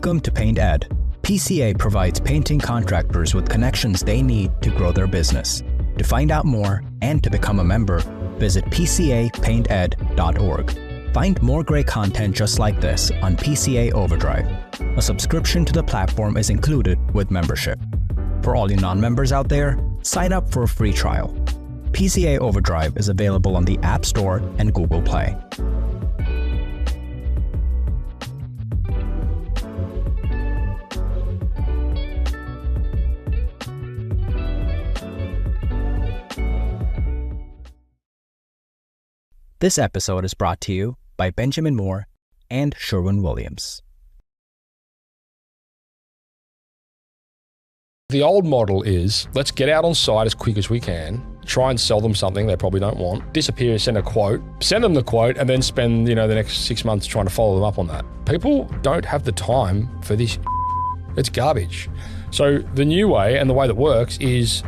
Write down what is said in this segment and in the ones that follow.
Welcome to Paint Ed. PCA provides painting contractors with connections they need to grow their business. To find out more and to become a member, visit pcapainted.org. Find more great content just like this on PCA Overdrive. A subscription to the platform is included with membership. For all you non-members out there, sign up for a free trial. PCA Overdrive is available on the App Store and Google Play. This episode is brought to you by Benjamin Moore and Sherwin-Williams. The old model is, let's get out on site as quick as we can, try and sell them something they probably don't want, disappear, send a quote, send them the quote, and then spend, the next 6 months trying to follow them up on that. People don't have the time for this. It's garbage. So the new way, and the way that works, is...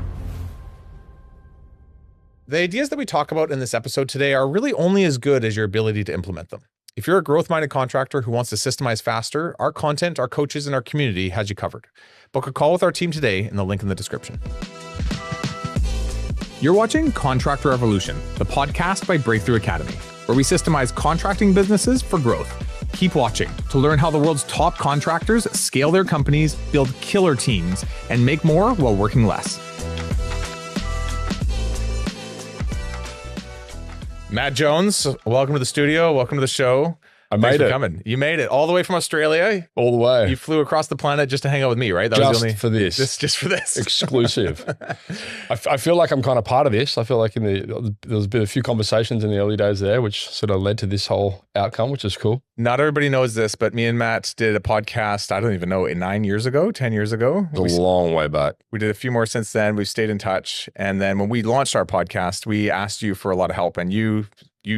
The ideas that we talk about in this episode today are really only as good as your ability to implement them. If you're a growth-minded contractor who wants to systemize faster, our content, our coaches, and our community has you covered. Book a call with our team today in the link in the description. You're watching Contractor Evolution, the podcast by Breakthrough Academy, where we systemize contracting businesses for growth. Keep watching to learn how the world's top contractors scale their companies, build killer teams, and make more while working less. Matt Jones, welcome to the studio. Welcome to the show. Thanks for coming. You made it all the way from Australia. All the way. You flew across the planet just to hang out with me, right? That just was the only, for this. Just for this. Exclusive. I feel like I'm kind of part of this. I feel like there's been a few conversations in the early days there, which sort of led to this whole outcome, which is cool. Not everybody knows this, but me and Matt did a podcast, I don't even know, 10 years ago. It's a long way back. We did a few more since then. We've stayed in touch. And then when we launched our podcast, we asked you for a lot of help, and you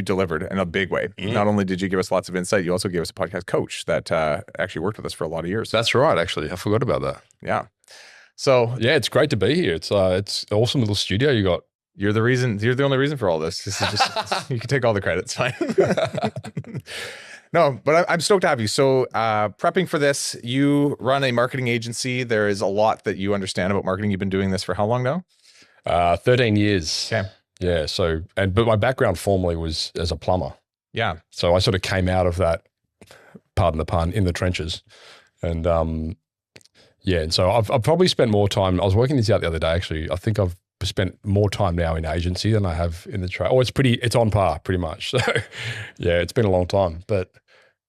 delivered in a big way. Not only did you give us lots of insight, you also gave us a podcast coach that actually worked with us for a lot of years. That's right, actually. I forgot about that. Yeah. So yeah, it's great to be here. It's an awesome little studio you got. You're the only reason for all this. This is just you can take all the credit. It's fine. No, but I'm stoked to have you. So prepping for this, you run a marketing agency. There is a lot that you understand about marketing. You've been doing this for how long now? 13 years. Okay. Yeah. But my background formally was as a plumber. Yeah. So I sort of came out of that, pardon the pun, in the trenches. And and so I've probably spent more time. I was working this out the other day, actually. I think I've spent more time now in agency than I have in the trade. Oh, it's on par pretty much. So yeah, it's been a long time, but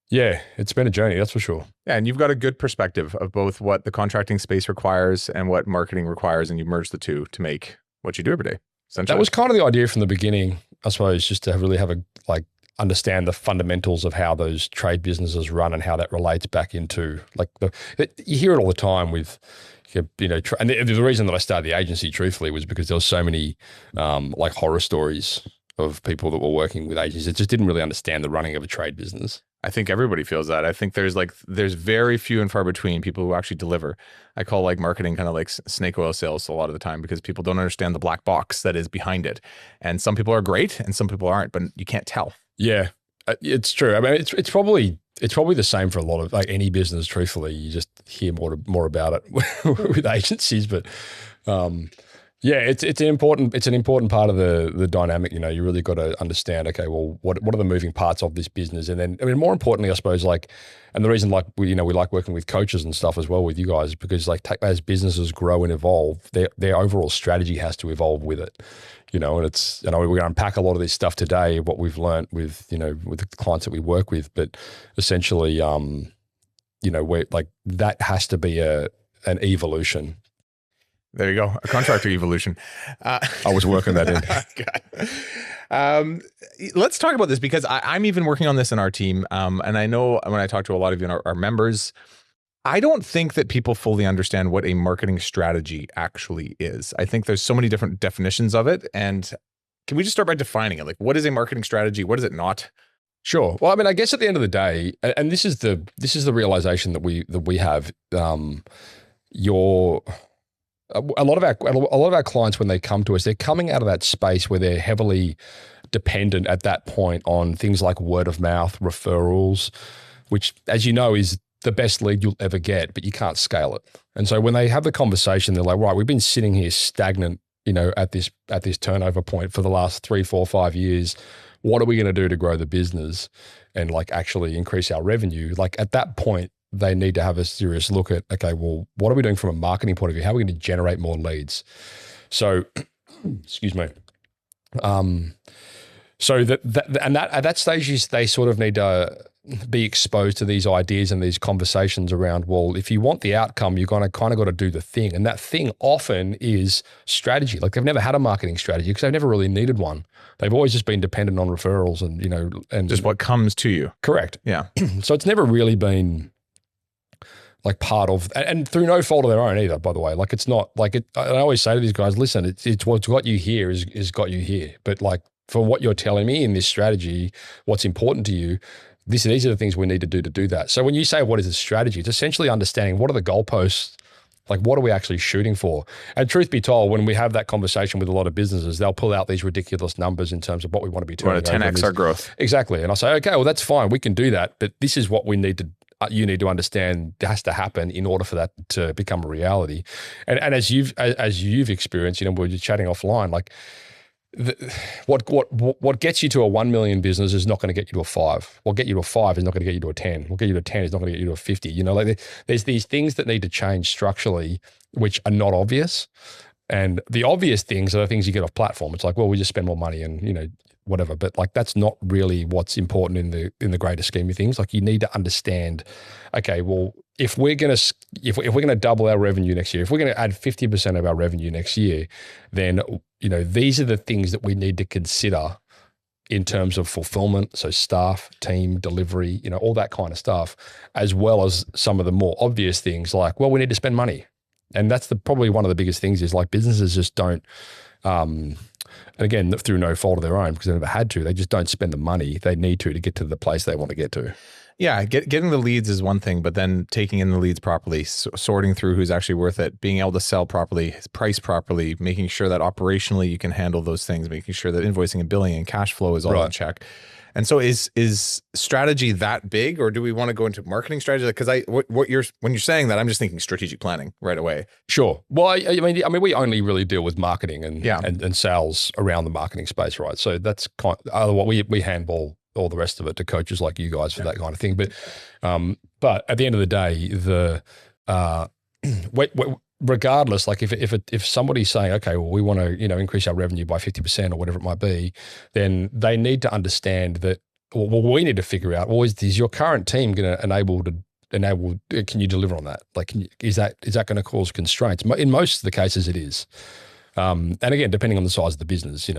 yeah, it's been a journey, that's for sure. Yeah, and you've got a good perspective of both what the contracting space requires and what marketing requires, and you merge the two to make what you do every day. That was kind of the idea from the beginning, I suppose, just to really understand the fundamentals of how those trade businesses run and how that relates back into you hear it all the time with, and the reason that I started the agency, truthfully, was because there was so many horror stories of people that were working with agencies that just didn't really understand the running of a trade business. I think everybody feels that. I think there's very few and far between people who actually deliver. I call marketing kind of like snake oil sales a lot of the time because people don't understand the black box that is behind it. And some people are great and some people aren't, but you can't tell. Yeah, it's true. I mean, it's probably the same for a lot of any business. Truthfully, you just hear more about it with agencies, but yeah, it's an important part of the dynamic. You really got to understand. Okay, well, what are the moving parts of this business, and then more importantly, I suppose and the reason we like working with coaches and stuff as well with you guys, because as businesses grow and evolve, their overall strategy has to evolve with it. And we're going to unpack a lot of this stuff today, what we've learned with the clients that we work with, but essentially, that has to be an evolution. There you go, a contractor evolution. I was working that in. Let's talk about this because I'm even working on this in our team. And I know when I talk to a lot of you, our members, I don't think that people fully understand what a marketing strategy actually is. I think there's so many different definitions of it. And can we just start by defining it? What is a marketing strategy? What is it not? Sure. Well, I mean, I guess at the end of the day, and this is the realization that we have, a lot of our clients, when they come to us, they're coming out of that space where they're heavily dependent at that point on things like word of mouth, referrals, which, as you know, is the best lead you'll ever get, but you can't scale it. And so when they have the conversation, they're like, right, we've been sitting here stagnant, at this turnover point for the last 3, 4, 5 years. What are we going to do to grow the business and like actually increase our revenue? Like at that point, they need to have a serious look at, okay, well, what are we doing from a marketing point of view? How are we going to generate more leads? So, excuse me. So at that stage, they sort of need to be exposed to these ideas and these conversations around, well, if you want the outcome, you're going to kind of got to do the thing. And that thing often is strategy. Like they've never had a marketing strategy because they've never really needed one. They've always just been dependent on referrals and just what comes to you. Correct. Yeah. So it's never really been like part of, and through no fault of their own either, by the way. Like it's not like it, I always say to these guys, listen, it's what's got you here is got you here. But like for what you're telling me in this strategy, what's important to you, these are the things we need to do that. So when you say what is the strategy, it's essentially understanding what are the goalposts, like what are we actually shooting for? And truth be told, when we have that conversation with a lot of businesses, they'll pull out these ridiculous numbers in terms of what we want to be doing. We want to 10x our growth. Exactly. And I say, okay, well, that's fine. We can do that. But this is what we need to, you need to understand has to happen in order for that to become a reality. And as you've experienced, we're just chatting offline, like, what gets you to a 1 million business is not going to get you to a 5. What get you to a 5 is not going to get you to a 10. What get you to a 10 is not going to get you to a 50. Like there's these things that need to change structurally, which are not obvious. And the obvious things are the things you get off platform. It's like, well, we just spend more money and, whatever. But like, that's not really what's important in the greater scheme of things. Like you need to understand, okay, well, if we're going to double our revenue next year, if we're going to add 50% of our revenue next year, then, these are the things that we need to consider in terms of fulfillment. So staff, team, delivery, all that kind of stuff, as well as some of the more obvious things like, well, we need to spend money. And that's probably one of the biggest things is like businesses just don't, and again, through no fault of their own, because they never had to, they just don't spend the money they need to get to the place they want to get to. Yeah, getting the leads is one thing, but then taking in the leads properly, sorting through who's actually worth it, being able to sell properly, price properly, making sure that operationally you can handle those things, making sure that invoicing and billing and cash flow is all in check. And so is strategy that big, or do we want to go into marketing strategy? Because when you're saying that, I'm just thinking strategic planning right away. Sure. Well, I mean, we only really deal with marketing and sales around the marketing space, right? So that's kind of what we handball all the rest of it to coaches like you guys for that kind of thing. But at the end of the day, regardless, like if somebody's saying, okay, well, we want to increase our revenue by 50% or whatever it might be, then they need to understand that. Well, we need to figure out, well, is your current team going to enable? Can you deliver on that? Like, is that going to cause constraints? In most of the cases, it is. And again, depending on the size of the business,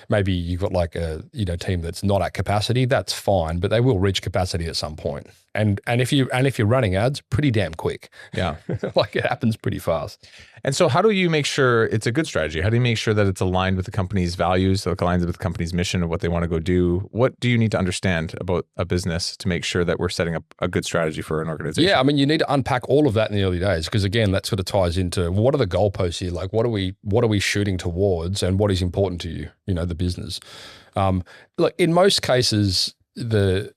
maybe you've got like a team that's not at capacity, that's fine, but they will reach capacity at some point. And if you're running ads, pretty damn quick. Yeah. Like it happens pretty fast. And so how do you make sure it's a good strategy? How do you make sure that it's aligned with the company's values, so it aligns with the company's mission of what they want to go do? What do you need to understand about a business to make sure that we're setting up a good strategy for an organization? Yeah, I mean, you need to unpack all of that in the early days, because again, that sort of ties into what are the goalposts here? Like, what are we shooting towards, and what is important to you? The business. Look, in most cases, the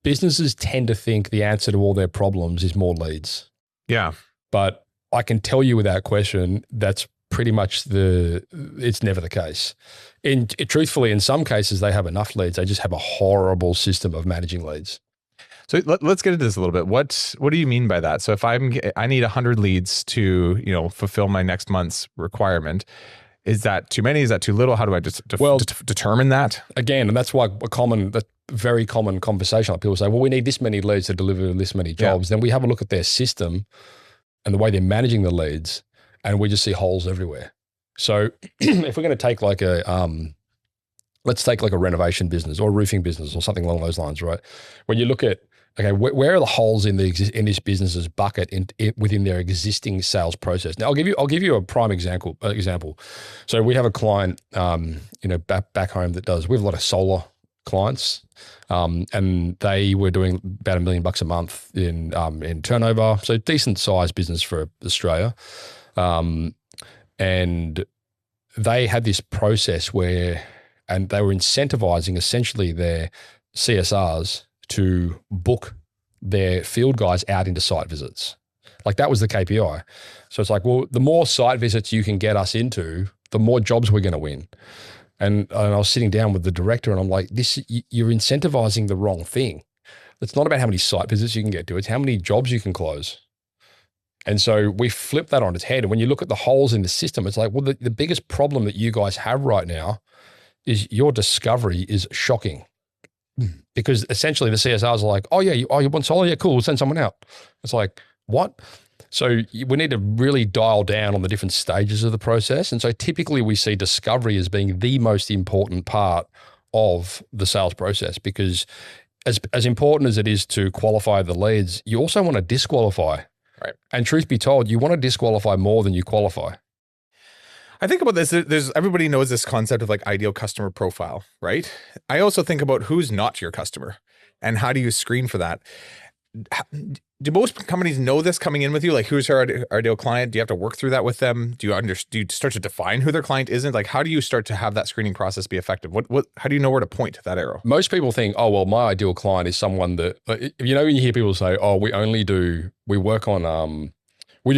businesses tend to think the answer to all their problems is more leads. Yeah, but I can tell you without question that's pretty much it's never the case. Truthfully, in some cases, they have enough leads. They just have a horrible system of managing leads. So let's get into this a little bit. What do you mean by that? So if I need 100 leads to fulfill my next month's requirement, is that too many? Is that too little? How do I determine that? Again, and that's why a very common conversation. Like people say, well, we need this many leads to deliver this many jobs. Yeah. Then we have a look at their system and the way they're managing the leads, and we just see holes everywhere. So if we're going to take like let's take like a renovation business or a roofing business or something along those lines, right? When you look at, okay, where are the holes in this business's bucket within their existing sales process? Now, I'll give you a prime example. So we have a client, back home we have a lot of solar clients, and they were doing about $1 million a month in turnover. So decent sized business for Australia, and they had this process and they were incentivizing essentially their CSRs to book their field guys out into site visits. Like that was the KPI. So it's like, well, the more site visits you can get us into, the more jobs we're going to win. And I was sitting down with the director and I'm like, you're incentivizing the wrong thing. It's not about how many site visits you can get to, it's how many jobs you can close. And so we flip that on its head. And when you look at the holes in the system, it's like, well, the biggest problem that you guys have right now is your discovery is shocking. Because essentially the CSRs are like, oh yeah, you want solar? Yeah, cool, we'll send someone out. It's like, what? So we need to really dial down on the different stages of the process. And so typically we see discovery as being the most important part of the sales process, because as important as it is to qualify the leads, you also want to disqualify. Right. And truth be told, you want to disqualify more than you qualify. I think about this, everybody knows this concept of like ideal customer profile, right? I also think about who's not your customer and how do you screen for that? Do most companies know this coming in with you? Like, who's our ideal client? Do you have to work through that with them? Do you start to define who their client isn't? Like, how do you start to have that screening process be effective? How do you know where to point that arrow? Most people think, oh, well, my ideal client is someone that, when you hear people say, oh, we do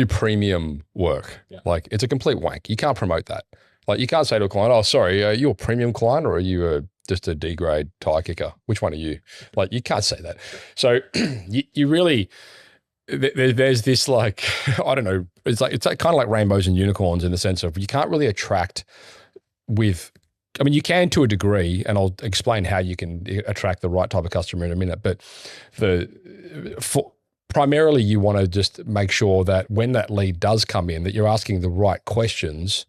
premium work. Yeah. Like, it's a complete wank. You can't promote that. Like, you can't say to a client, oh, sorry, are you a premium client or are you just a D-grade tire kicker? Which one are you? Like, you can't say that. So you really, there's this like, I don't know, it's like kind of like rainbows and unicorns in the sense of you can't really attract with, I mean, you can to a degree, and I'll explain how you can attract the right type of customer in a minute, but primarily you want to just make sure that when that lead does come in, that you're asking the right questions,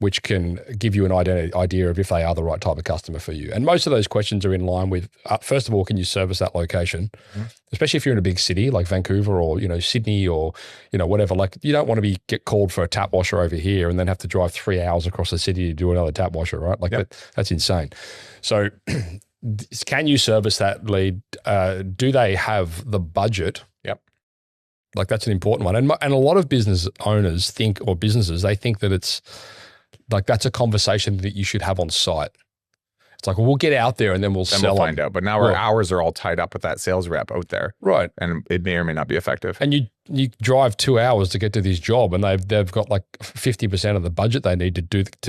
which can give you an idea of if they are the right type of customer for you. And most of those questions are in line with, first of all, can you service that location? Mm-hmm. Especially if you're in a big city like Vancouver or, Sydney or, whatever. Like, you don't want to get called for a tap washer over here and then have to drive 3 hours across the city to do another tap washer, right? Like, yep. That's insane. So can you service that lead? Do they have the budget? Yep. Like, that's an important one. And a lot of business owners businesses, they think that it's, like, that's a conversation that you should have on site. It's like, well, we'll get out there and then we'll find out. But now our hours are all tied up with that sales rep out there. Right. And it may or may not be effective. And you drive 2 hours to get to this job and they've got like 50% of the budget they need to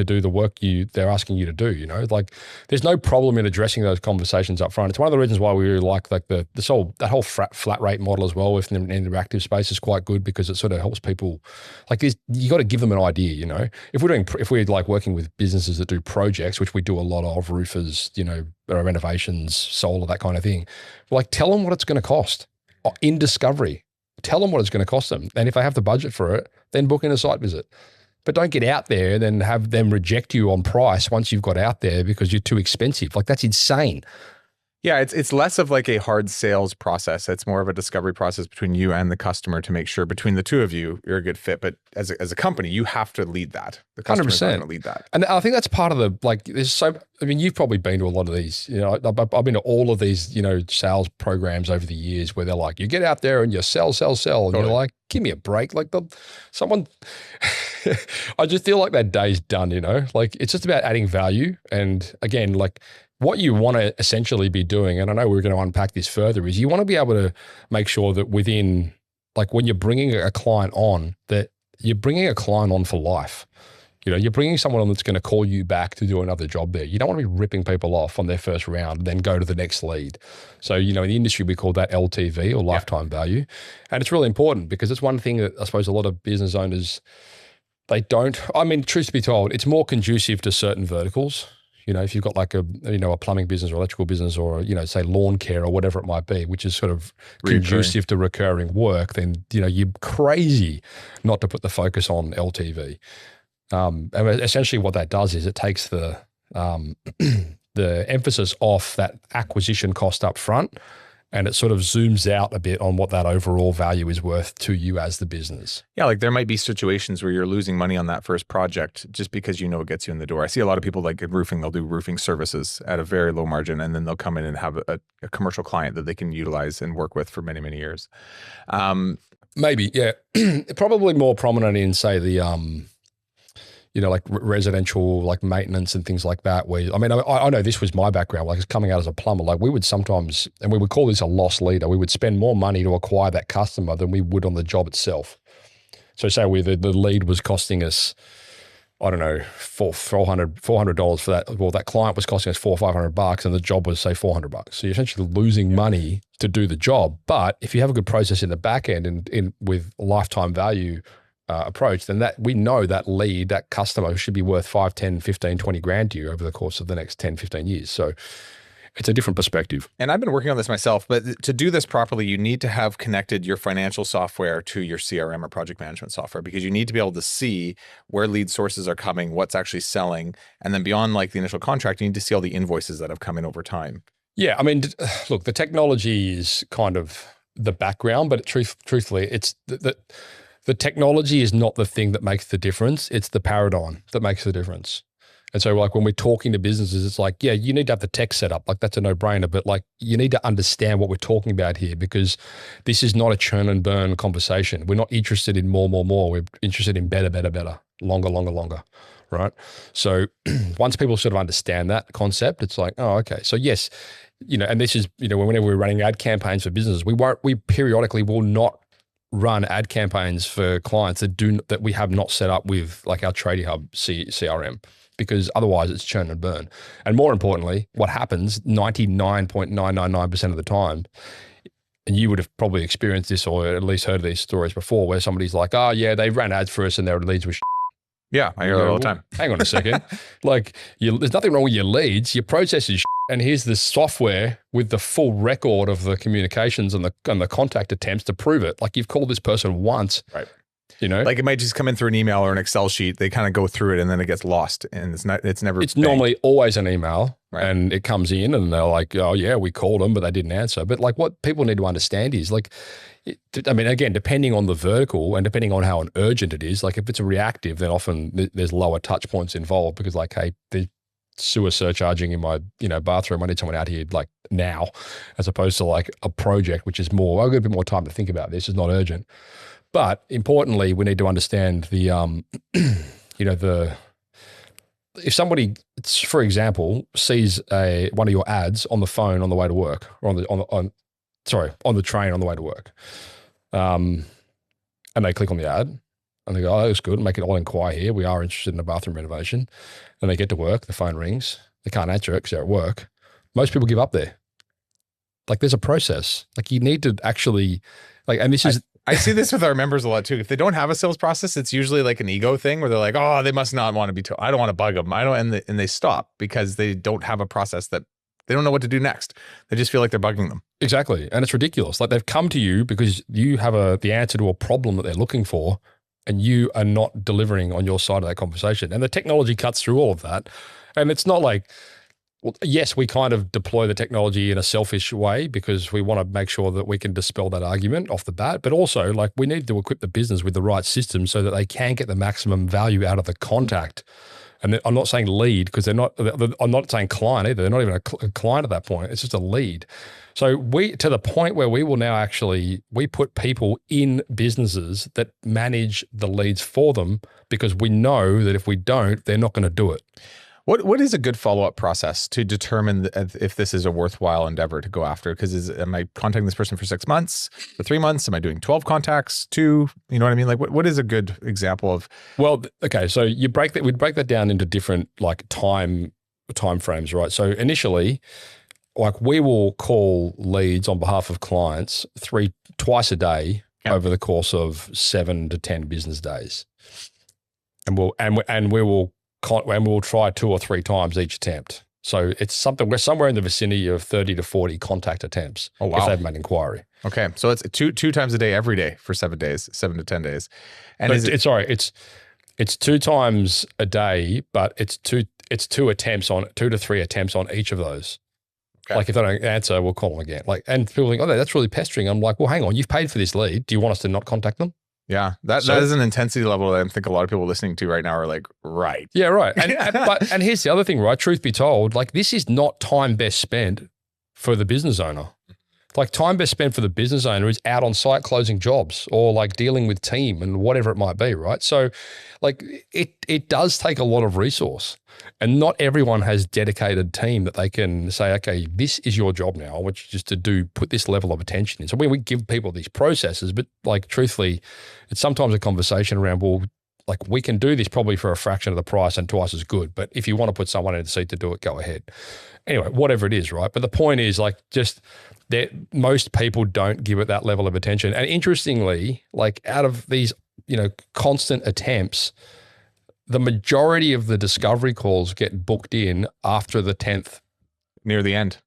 do the work they're asking you to do, Like, there's no problem in addressing those conversations up front. It's one of the reasons why we really like that whole flat rate model as well with an interactive space is quite good, because it sort of helps people. Like, you got to give them an idea, If we're like working with businesses that do projects, which we do a lot of, roofers, renovations, solar, that kind of thing, like, tell them what it's going to cost in discovery. Tell them what it's going to cost them. And if they have the budget for it, then book in a site visit. But don't get out there and then have them reject you on price once you've got out there because you're too expensive. Like, that's insane. Yeah, it's less of like a hard sales process. It's more of a discovery process between you and the customer to make sure between the two of you, you're a good fit. But as a company, you have to lead that. The customer's not going to lead that. And I think that's part of you've probably been to a lot of these, I've been to all of these, sales programs over the years where they're like, you get out there and you sell. And totally. You're like, give me a break. Like I just feel like that day's done, like, it's just about adding value. And again, like, what you want to essentially be doing, and I know we're going to unpack this further, is you want to be able to make sure that within, like, when you're bringing a client on, that you're bringing a client on for life. You're bringing someone on that's going to call you back to do another job there. You don't want to be ripping people off on their first round and then go to the next lead. So, in the industry, we call that LTV or lifetime value. And it's really important because it's one thing that I suppose a lot of business owners, they don't. I mean, truth be told, it's more conducive to certain verticals. If you've got like a plumbing business or electrical business or, say lawn care or whatever it might be, which is sort of conducive to recurring work, then, you're crazy not to put the focus on LTV. And essentially what that does is it takes the emphasis off that acquisition cost up front, and it sort of zooms out a bit on what that overall value is worth to you as the business. Yeah, like there might be situations where you're losing money on that first project just because it gets you in the door. I see a lot of people like in roofing, they'll do roofing services at a very low margin, and then they'll come in and have a commercial client that they can utilize and work with for many, many years. Maybe, yeah. Probably more prominent in, say, the like residential, like maintenance and things like that. Where, I mean, I know this was my background, like it's coming out as a plumber, like we would sometimes, and we would call this a loss leader. We would spend more money to acquire that customer than we would on the job itself. So say the lead was costing us, I don't know, $400 for that. Well, that client was costing us $400 or $500 and the job was say $400. So you're essentially losing money to do the job. But if you have a good process in the back end and with lifetime value approach, then that we know that lead, that customer should be worth 5, 10, 15, 20 grand to you over the course of the next 10, 15 years. So it's a different perspective. And I've been working on this myself, but to do this properly, you need to have connected your financial software to your CRM or project management software, because you need to be able to see where lead sources are coming, what's actually selling. And then beyond like the initial contract, you need to see all the invoices that have come in over time. Yeah. I mean, look, the technology is kind of the background, but truthfully, it's the technology is not the thing that makes the difference. It's the paradigm that makes the difference. And so like when we're talking to businesses, it's like, yeah, you need to have the tech set up. Like that's a no-brainer, but like you need to understand what we're talking about here, because this is not a churn and burn conversation. We're not interested in more. We're interested in better, longer, right? So once people sort of understand that concept, it's like, oh, okay. So yes, and this is, whenever we're running ad campaigns for businesses, we periodically will not run ad campaigns for clients that we have not set up with like our Tradie Hub CRM. Because otherwise it's churn and burn. And more importantly, what happens 99.999% of the time, and you would have probably experienced this or at least heard these stories before, where somebody's like, oh yeah, they ran ads for us and their leads were Yeah, I hear that all the time. Hang on a second. Like there's nothing wrong with your leads. Your process is and here's the software with the full record of the communications and the contact attempts to prove it. Like you've called this person once. Right. Like it might just come in through an email or an Excel sheet. They kind of go through it and then it gets lost, and it's normally always an email, right? And it comes in and they're like, oh yeah, we called them, but they didn't answer. But like what people need to understand is like, I mean, again, depending on the vertical and depending on how urgent it is, like if it's a reactive, then often there's lower touch points involved because like, hey, the sewer surcharging in my, bathroom, I need someone out here like now, as opposed to like a project, which is more, I've got a bit more time to think about this. It's not urgent. But importantly, we need to understand the, if somebody, for example, sees one of your ads on the phone on the way to work, or on the train on the way to work, and they click on the ad and they go, oh, that looks good. I'll inquire here. We are interested in a bathroom renovation. And they get to work, the phone rings. They can't answer it because they're at work. Most people give up there. Like there's a process. Like you need to actually, like, and this is. I see this with our members a lot too. If they don't have a sales process, it's usually like an ego thing where they're like, oh, they must not want to be told. I don't want to bug them. And they stop because they don't have a process that they don't know what to do next. They just feel like they're bugging them. Exactly. And it's ridiculous. Like they've come to you because you have the answer to a problem that they're looking for, and you are not delivering on your side of that conversation. And the technology cuts through all of that. And it's not like, well, yes, we kind of deploy the technology in a selfish way because we want to make sure that we can dispel that argument off the bat, but also like we need to equip the business with the right systems so that they can get the maximum value out of the contact. And I'm not saying lead because I'm not saying client either. They're not even a client at that point. It's just a lead. So to the point where we will now we put people in businesses that manage the leads for them because we know that if we don't, they're not going to do it. What is a good follow-up process to determine if this is a worthwhile endeavor to go after? Because am I contacting this person for 6 months, for 3 months? Am I doing 12 contacts, 2? You know what I mean? Like what is a good example of? Well, okay. So we'd break that down into different like time frames, right? So initially, like we will call leads on behalf of clients twice a day over the course of 7 to 10 business days. And we'll try 2 or 3 times each attempt. So we're somewhere in the vicinity of 30 to 40 contact attempts if they've made inquiry. Okay. So it's two times a day every day for 7 days, 7 to 10 days. And it's 2 times a day, but it's 2 to 3 attempts on each of those. Okay. Like if they don't answer, we'll call them again. Like, and people think, oh, that's really pestering. I'm like, well, hang on, you've paid for this lead. Do you want us to not contact them? Yeah, that is an intensity level that I think a lot of people listening to right now are like, right. Yeah, right. And here's the other thing, right? Truth be told, like this is not time best spent for the business owner. Like time best spent for the business owner is out on site closing jobs or like dealing with team and whatever it might be, right? So like it does take a lot of resource, and not everyone has dedicated team that they can say, okay, this is your job now. I want you just to put this level of attention in. So we give people these processes, but like truthfully, it's sometimes a conversation around, well, like we can do this probably for a fraction of the price and twice as good. But if you want to put someone in the seat to do it, go ahead. Anyway, whatever it is, right? But the point is like just that most people don't give it that level of attention. And interestingly, like out of these, constant attempts, the majority of the discovery calls get booked in after the 10th. Near the end.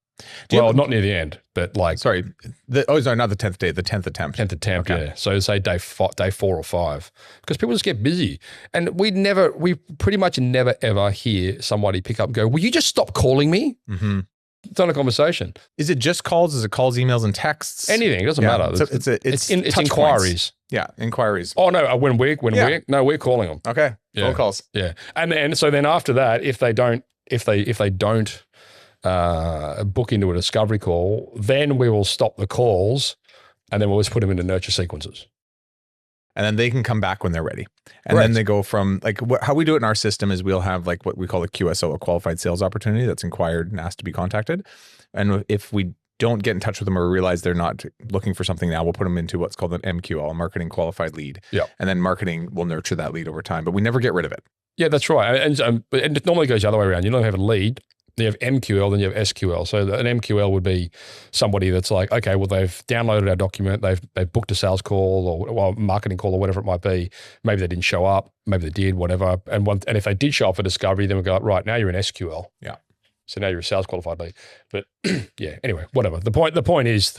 Well, not near the end, but like. Sorry. Sorry, not the 10th day, the 10th attempt. 10th attempt, okay. Yeah. So say day 4 or 5, because people just get busy. And we pretty much never ever hear somebody pick up and go, will you just stop calling me? Mm-hmm. It's not a conversation. Is it just calls? Is it calls, emails, and texts? Anything. It doesn't matter. It's inquiries. Points. Yeah, inquiries. Oh no, we're calling them. Okay, phone calls. Yeah, and then after that, if they don't book into a discovery call, then we will stop the calls, and then we'll just put them into nurture sequences. And then they can come back when they're ready. And then they go from like how we do it in our system is we'll have like what we call a QSO, a qualified sales opportunity that's inquired and asked to be contacted. And if we don't get in touch with them or realize they're not looking for something now, we'll put them into what's called an MQL, a marketing qualified lead. Yeah. And then marketing will nurture that lead over time, but we never get rid of it. Yeah, that's right. And it normally goes the other way around. You don't have a lead. You have MQL, then you have SQL. So an MQL would be somebody that's like, okay, well, they've downloaded our document, they've booked a sales call or a marketing call or whatever it might be. Maybe they didn't show up, maybe they did, whatever. And if they did show up for discovery, then we go, right, now you're in SQL. Yeah. So now you're a sales qualified lead. But yeah, anyway, whatever. The point is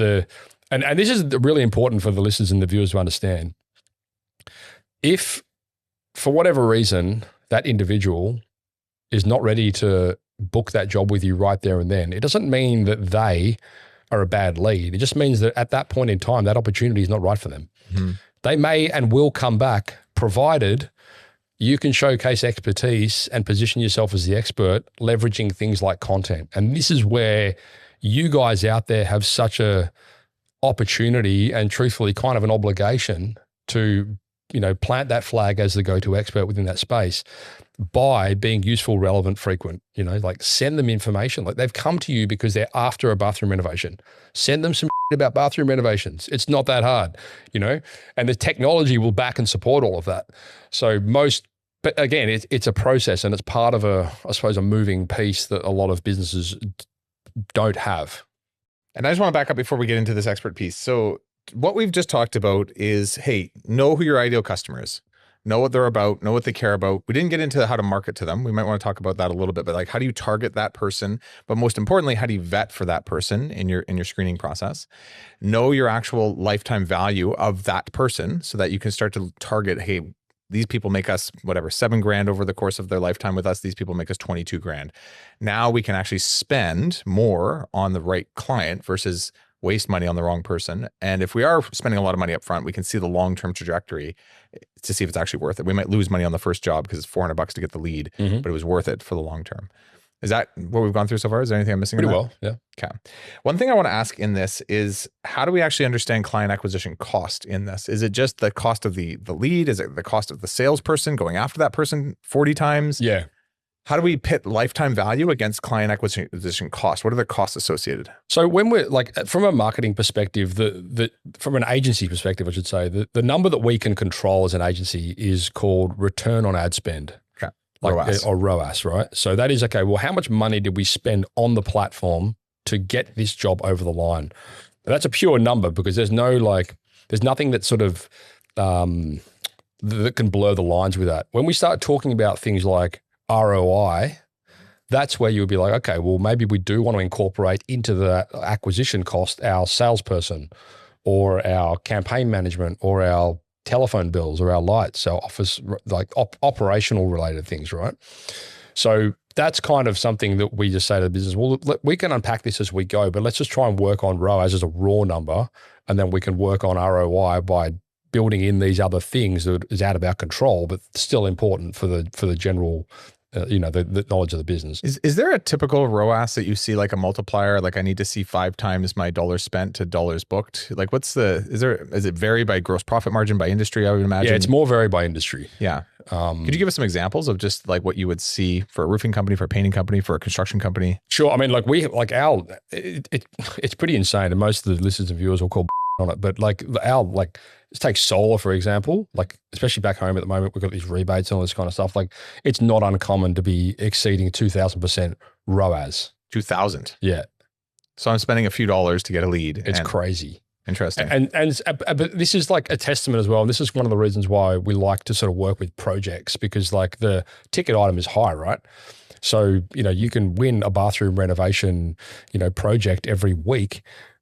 and this is really important for the listeners and the viewers to understand. If for whatever reason that individual is not ready to book that job with you right there and then, it doesn't mean that they are a bad lead. It just means that at that point in time, that opportunity is not right for them. Mm-hmm. They may and will come back, provided you can showcase expertise and position yourself as the expert, leveraging things like content. And this is where you guys out there have such a opportunity and truthfully kind of an obligation to, plant that flag as the go-to expert within that space by being useful, relevant, frequent, like send them information. Like they've come to you because they're after a bathroom renovation. Send them some about bathroom renovations. It's not that hard, and the technology will back and support all of that. So but again, it's a process and it's part of a moving piece that a lot of businesses don't have. And I just want to back up before we get into this expert piece. So what we've just talked about is, hey, know who your ideal customer is. Know what they're about, know what they care about. We didn't get into how to market to them. We might want to talk about that a little bit, but like, how do you target that person? But most importantly, how do you vet for that person in your screening process? Know your actual lifetime value of that person so that you can start to target, hey, these people make us whatever, $7,000 over the course of their lifetime with us. These people make us $22,000. Now we can actually spend more on the right client versus waste money on the wrong person. And if we are spending a lot of money up front, we can see the long-term trajectory to see if it's actually worth it. We might lose money on the first job because it's $400 to get the lead, but it was worth it for the long term. Is that what we've gone through so far? Is there anything I'm missing? Pretty well, yeah. Okay. One thing I want to ask in this is, how do we actually understand client acquisition cost in this? Is it just the cost of the lead? Is it the cost of the salesperson going after that person 40 times? Yeah. How do we pit lifetime value against client acquisition cost? What are the costs associated? So when we're like, from a marketing perspective, from an agency perspective, I should say, the number that we can control as an agency is called return on ad spend. Okay. ROAS. Or ROAS, right? So that is, okay, well, how much money did we spend on the platform to get this job over the line? And that's a pure number because there's nothing that sort of, that can blur the lines with that. When we start talking about things like ROI, that's where you would be like, okay, well, maybe we do want to incorporate into the acquisition cost our salesperson or our campaign management or our telephone bills or our lights, our office, like operational related things, right? So that's kind of something that we just say to the business, well, we can unpack this as we go, but let's just try and work on ROAS as a raw number, and then we can work on ROI by building in these other things that is out of our control, but still important for the general the knowledge of the business. Is there a typical ROAS that you see, like a multiplier? Like I need to see 5 times my dollars spent to dollars booked. Like is it vary by gross profit margin, by industry? I would imagine. Yeah, it's more varied by industry. Yeah. Could you give us some examples of just like what you would see for a roofing company, for a painting company, for a construction company? Sure. I mean, it's pretty insane, and most of the listeners and viewers will call on it, but let's take solar, for example, like especially back home at the moment, we've got these rebates and all this kind of stuff. Like it's not uncommon to be exceeding 2,000% ROAS. 2,000. Yeah. So I'm spending a few dollars to get a lead. It's crazy. Interesting. But this is like a testament as well. And this is one of the reasons why we like to sort of work with projects, because like the ticket item is high, right? So, you can win a bathroom renovation, project every week.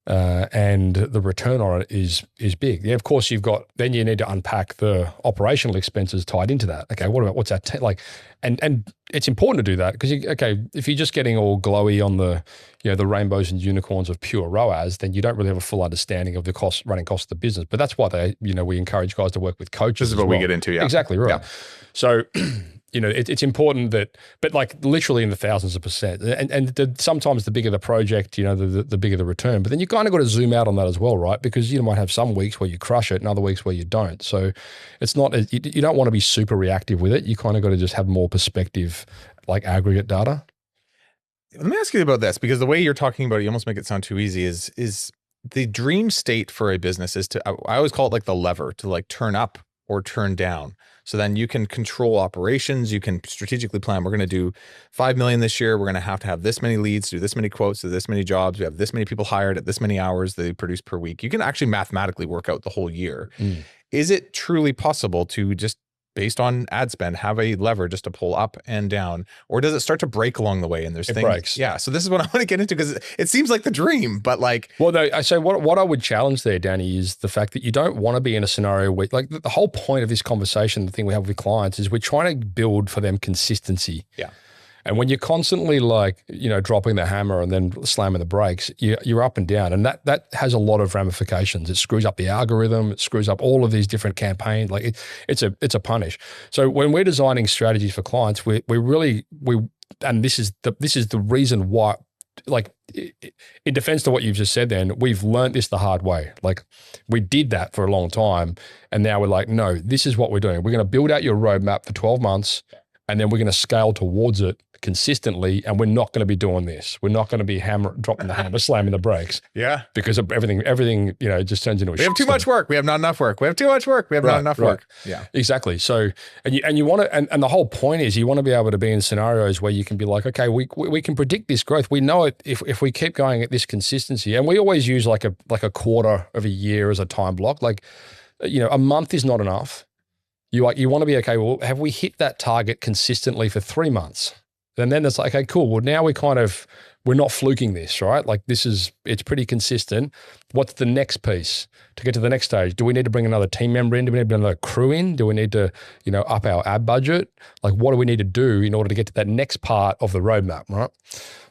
And the return on it is big. Yeah, of course, then you need to unpack the operational expenses tied into that. Okay, what's that? And it's important to do that because if you're just getting all glowy on the rainbows and unicorns of pure ROAS, then you don't really have a full understanding of the running cost of the business. But that's why we encourage guys to work with coaches. This is what we get into. Yeah, exactly right. Yeah. So. It's important but like literally in the thousands of percent. And sometimes the bigger the project, the bigger the return. But then you kind of got to zoom out on that as well, right? Because you might have some weeks where you crush it and other weeks where you don't. So it's not, you don't want to be super reactive with it. You kind of got to just have more perspective, like aggregate data. Let me ask you about this, because the way you're talking about it, you almost make it sound too easy, is the dream state for a business is I always call it like the lever to like turn up or turn down. So then you can control operations. You can strategically plan. We're going to do 5 million this year. We're going to have this many leads, do this many quotes, do this many jobs. We have this many people hired at this many hours they produce per week. You can actually mathematically work out the whole year. Is it truly possible to just, based on ad spend, have a lever just to pull up and down, or does it start to break along the way? And there's things. Breaks. Yeah. So this is what I want to get into, because it seems like the dream, but like. Well, no, I say what I would challenge there, Danny, is the fact that you don't want to be in a scenario where, like, the whole point of this conversation, the thing we have with clients, is we're trying to build for them consistency. Yeah. And when you're constantly dropping the hammer and then slamming the brakes, you're up and down. And that has a lot of ramifications. It screws up the algorithm. It screws up all of these different campaigns. Like it's a punish. So when we're designing strategies for clients, we and this is the reason why, like, in defense to what you've just said, then we've learned this the hard way. Like, we did that for a long time. And now we're like, no, this is what we're doing. We're going to build out your roadmap for 12 months. And then we're going to scale towards it consistently, and we're not going to be doing this. We're not going to be dropping the hammer, slamming the brakes. Yeah. Because of everything, just turns into a We have too much work. We have not enough work. We have too much work. We have not enough work. Yeah. Exactly. So, and you want to, and the whole point is you want to be able to be in scenarios where you can be like, okay, we can predict this growth. We know it if we keep going at this consistency. And we always use like a quarter of a year as a time block. Like, a month is not enough. You want to be, okay, well, have we hit that target consistently for 3 months? And then it's like, okay, cool. Well, now we're not fluking this, right? Like it's pretty consistent. What's the next piece to get to the next stage? Do we need to bring another team member in? Do we need to bring another crew in? Do we need to, up our ad budget? Like, what do we need to do in order to get to that next part of the roadmap, right?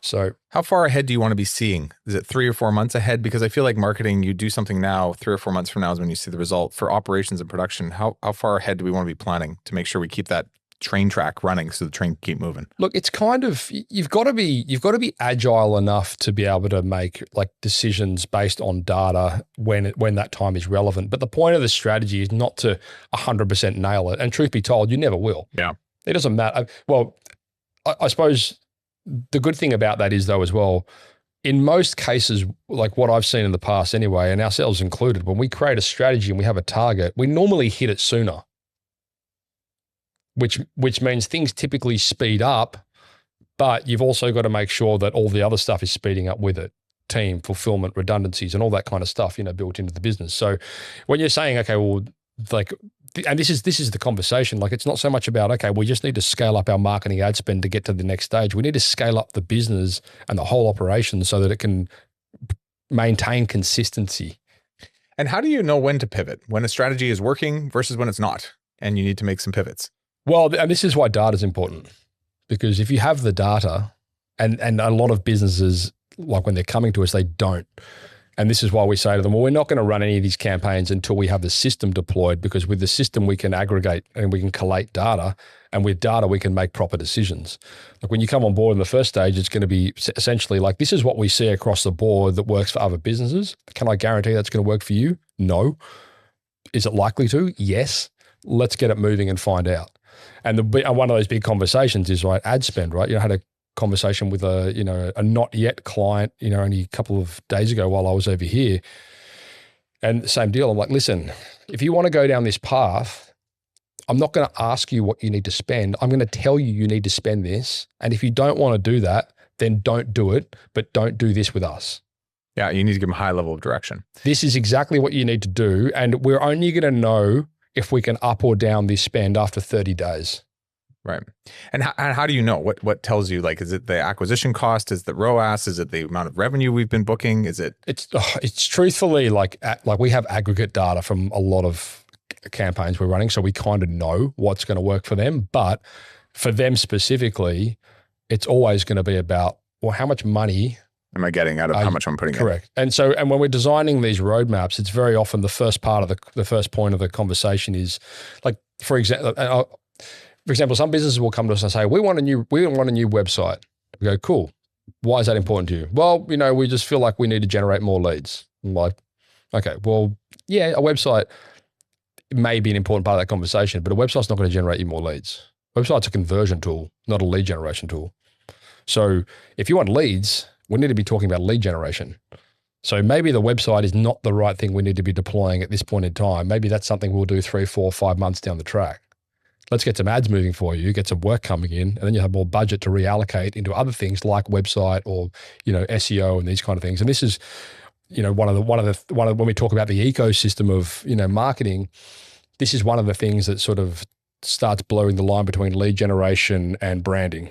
So how far ahead do you want to be seeing? Is it 3 or 4 months ahead? Because I feel like marketing, you do something now, 3 or 4 months from now is when you see the result. For operations and production, how far ahead do we want to be planning to make sure we keep that train track running so the train can keep moving? Look, it's kind of, you've got to be agile enough to be able to make like decisions based on data when that time is relevant. But the point of the strategy is not to 100% nail it. And truth be told, you never will. Yeah. It doesn't matter. Well, I suppose the good thing about that is, though, as well, in most cases, like what I've seen in the past anyway, and ourselves included, when we create a strategy and we have a target, we normally hit it sooner. Which means things typically speed up, but you've also got to make sure that all the other stuff is speeding up with it. Team, fulfillment, redundancies, and all that kind of stuff, built into the business. So when you're saying, okay, well, like, and this is the conversation, like, it's not so much about, okay, we just need to scale up our marketing ad spend to get to the next stage. We need to scale up the business and the whole operation so that it can maintain consistency. And how do you know when to pivot, when a strategy is working versus when it's not, and you need to make some pivots? Well, and this is why data is important, because if you have the data, and a lot of businesses, like when they're coming to us, they don't. And this is why we say to them, well, we're not going to run any of these campaigns until we have the system deployed, because with the system we can aggregate and we can collate data, and with data we can make proper decisions. Like when you come on board in the first stage, it's going to be essentially like, this is what we see across the board that works for other businesses. Can I guarantee that's going to work for you? No. Is it likely to? Yes. Let's get it moving and find out. And one of those big conversations is, right, ad spend, right? I had a conversation with a not yet client, only a couple of days ago while I was over here. And the same deal. I'm like, listen, if you want to go down this path, I'm not going to ask you what you need to spend. I'm going to tell you need to spend this. And if you don't want to do that, then don't do it, but don't do this with us. Yeah, you need to give them a high level of direction. This is exactly what you need to do. And we're only going to know if we can up or down this spend after 30 days. Right. And how do you know? What tells you? Like, is it the acquisition cost? Is it the ROAS? Is it the amount of revenue we've been booking? Is it? It's truthfully like we have aggregate data from a lot of campaigns we're running, so we kind of know what's going to work for them. But for them specifically, it's always going to be about, well, how much money am I getting out of how much I'm putting in? Correct. And when we're designing these roadmaps, it's very often the first part of the first point of the conversation is like, for example, some businesses will come to us and say, we want a new website. We go, cool. Why is that important to you? Well, we just feel like we need to generate more leads. I'm like, okay, well, yeah, a website may be an important part of that conversation, but a website's not going to generate you more leads. A website's a conversion tool, not a lead generation tool. So if you want leads, we need to be talking about lead generation. So maybe the website is not the right thing we need to be deploying at this point in time. Maybe that's something we'll do 3, 4, 5 months down the track. Let's get some ads moving for you, get some work coming in, and then you have more budget to reallocate into other things like website or, SEO and these kind of things. And this is, one of the when we talk about the ecosystem of, marketing, this is one of the things that sort of starts blurring the line between lead generation and branding.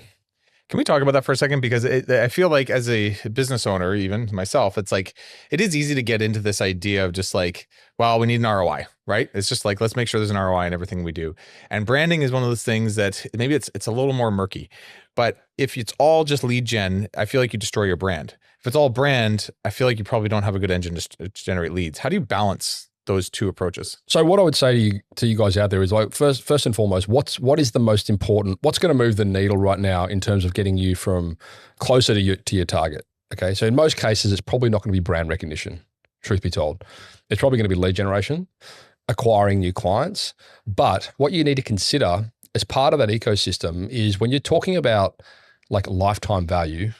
Can we talk about that for a second? Because I feel like as a business owner, even myself, it's like, it is easy to get into this idea of just like, well, we need an ROI, right? It's just like, let's make sure there's an ROI in everything we do. And branding is one of those things that maybe it's a little more murky, but if it's all just lead gen, I feel like you destroy your brand. If it's all brand, I feel like you probably don't have a good engine to generate leads. How do you balance those two approaches? So what I would say to you guys out there is, like, first and foremost, what is the most important, what's going to move the needle right now in terms of getting you from closer to your target? Okay. So in most cases, it's probably not going to be brand recognition, truth be told. It's probably going to be lead generation, acquiring new clients. But what you need to consider as part of that ecosystem is when you're talking about like lifetime value,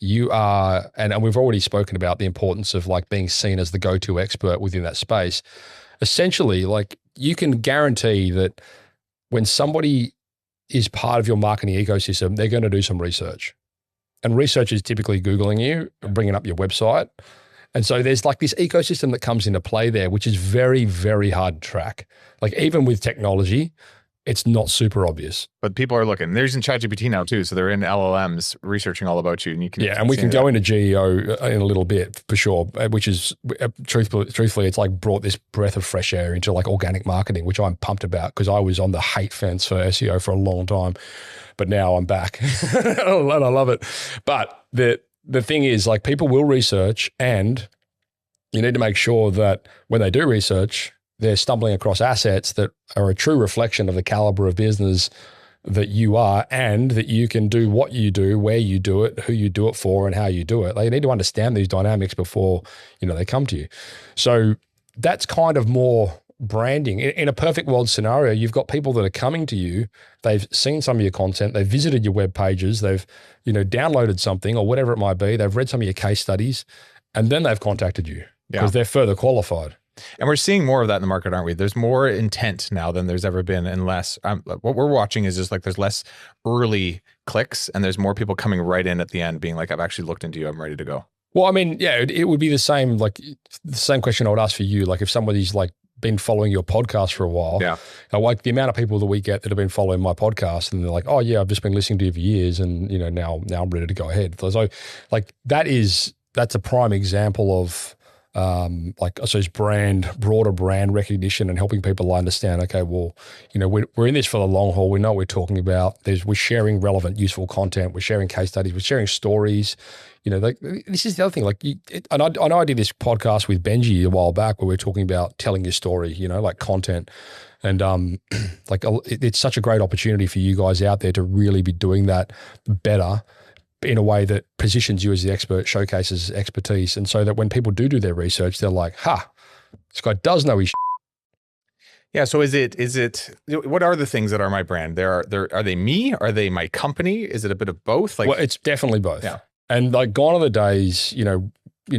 you are, and we've already spoken about the importance of like being seen as the go-to expert within that space. Essentially, like, you can guarantee that when somebody is part of your marketing ecosystem, they're going to do some research. And research is typically Googling you, bringing up your website. And so there's like this ecosystem that comes into play there, which is very, very hard to track. Like, even with technology, it's not super obvious. But people are looking. There's in ChatGPT now too, so they're in LLMs researching all about you, and you can. Yeah, and we can go into GEO in a little bit for sure, which is truthfully, it's like brought this breath of fresh air into like organic marketing, which I'm pumped about because I was on the hate fence for SEO for a long time, but now I'm back and I love it. But the thing is, like, people will research, and you need to make sure that when they do research, they're stumbling across assets that are a true reflection of the caliber of business that you are, and that you can do what you do, where you do it, who you do it for, and how you do it. Like, you need to understand these dynamics before, they come to you. So that's kind of more branding. In a perfect world scenario, you've got people that are coming to you, they've seen some of your content, they've visited your web pages, they've, downloaded something or whatever it might be, they've read some of your case studies, and then they've contacted you because they're further qualified. And we're seeing more of that in the market, aren't we? There's more intent now than there's ever been, and less. What we're watching is just like there's less early clicks, and there's more people coming right in at the end being like, I've actually looked into you, I'm ready to go. Well, I mean, yeah, it would be the same question I would ask for you. Like, if somebody's like been following your podcast for a while, like the amount of people that we get that have been following my podcast, and they're like, oh yeah, I've just been listening to you for years, and now I'm ready to go ahead. So like that's a prime example of like, I suppose, broader brand recognition and helping people understand, okay, well, we're in this for the long haul. We know what we're talking about. We're sharing relevant, useful content. We're sharing case studies. We're sharing stories. You know, like this is the other thing. Like, I know I did this podcast with Benji a while back where we are talking about telling your story. You know, like content, and like it's such a great opportunity for you guys out there to really be doing that better in a way that positions you as the expert, showcases expertise, and so that when people do their research, they're like, "Ha, this guy does know his." Yeah. So is it, what are the things that are my brand? Are they me? Are they my company? Is it a bit of both? Like, well, it's definitely both. Yeah. And like gone are the days, you know,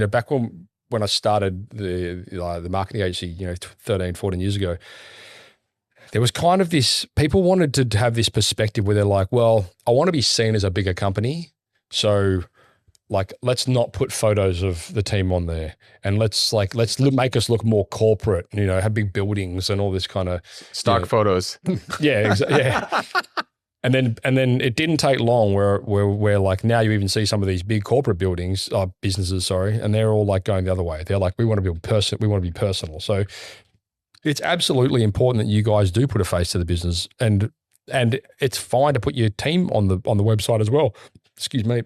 back when I started the marketing agency, you know, 13, 14 years ago, there was kind of this, people wanted to have this perspective where they're like, well, I want to be seen as a bigger company. So like, let's not put photos of the team on there, and let's make us look more corporate, you know, have big buildings and all this kind of stock photos. Yeah, yeah. And then it didn't take long where like now you even see some of these big corporate buildings, businesses, sorry, and they're all like going the other way. They're like, we want to be personal. So it's absolutely important that you guys do put a face to the business, and it's fine to put your team on the website as well. Excuse me.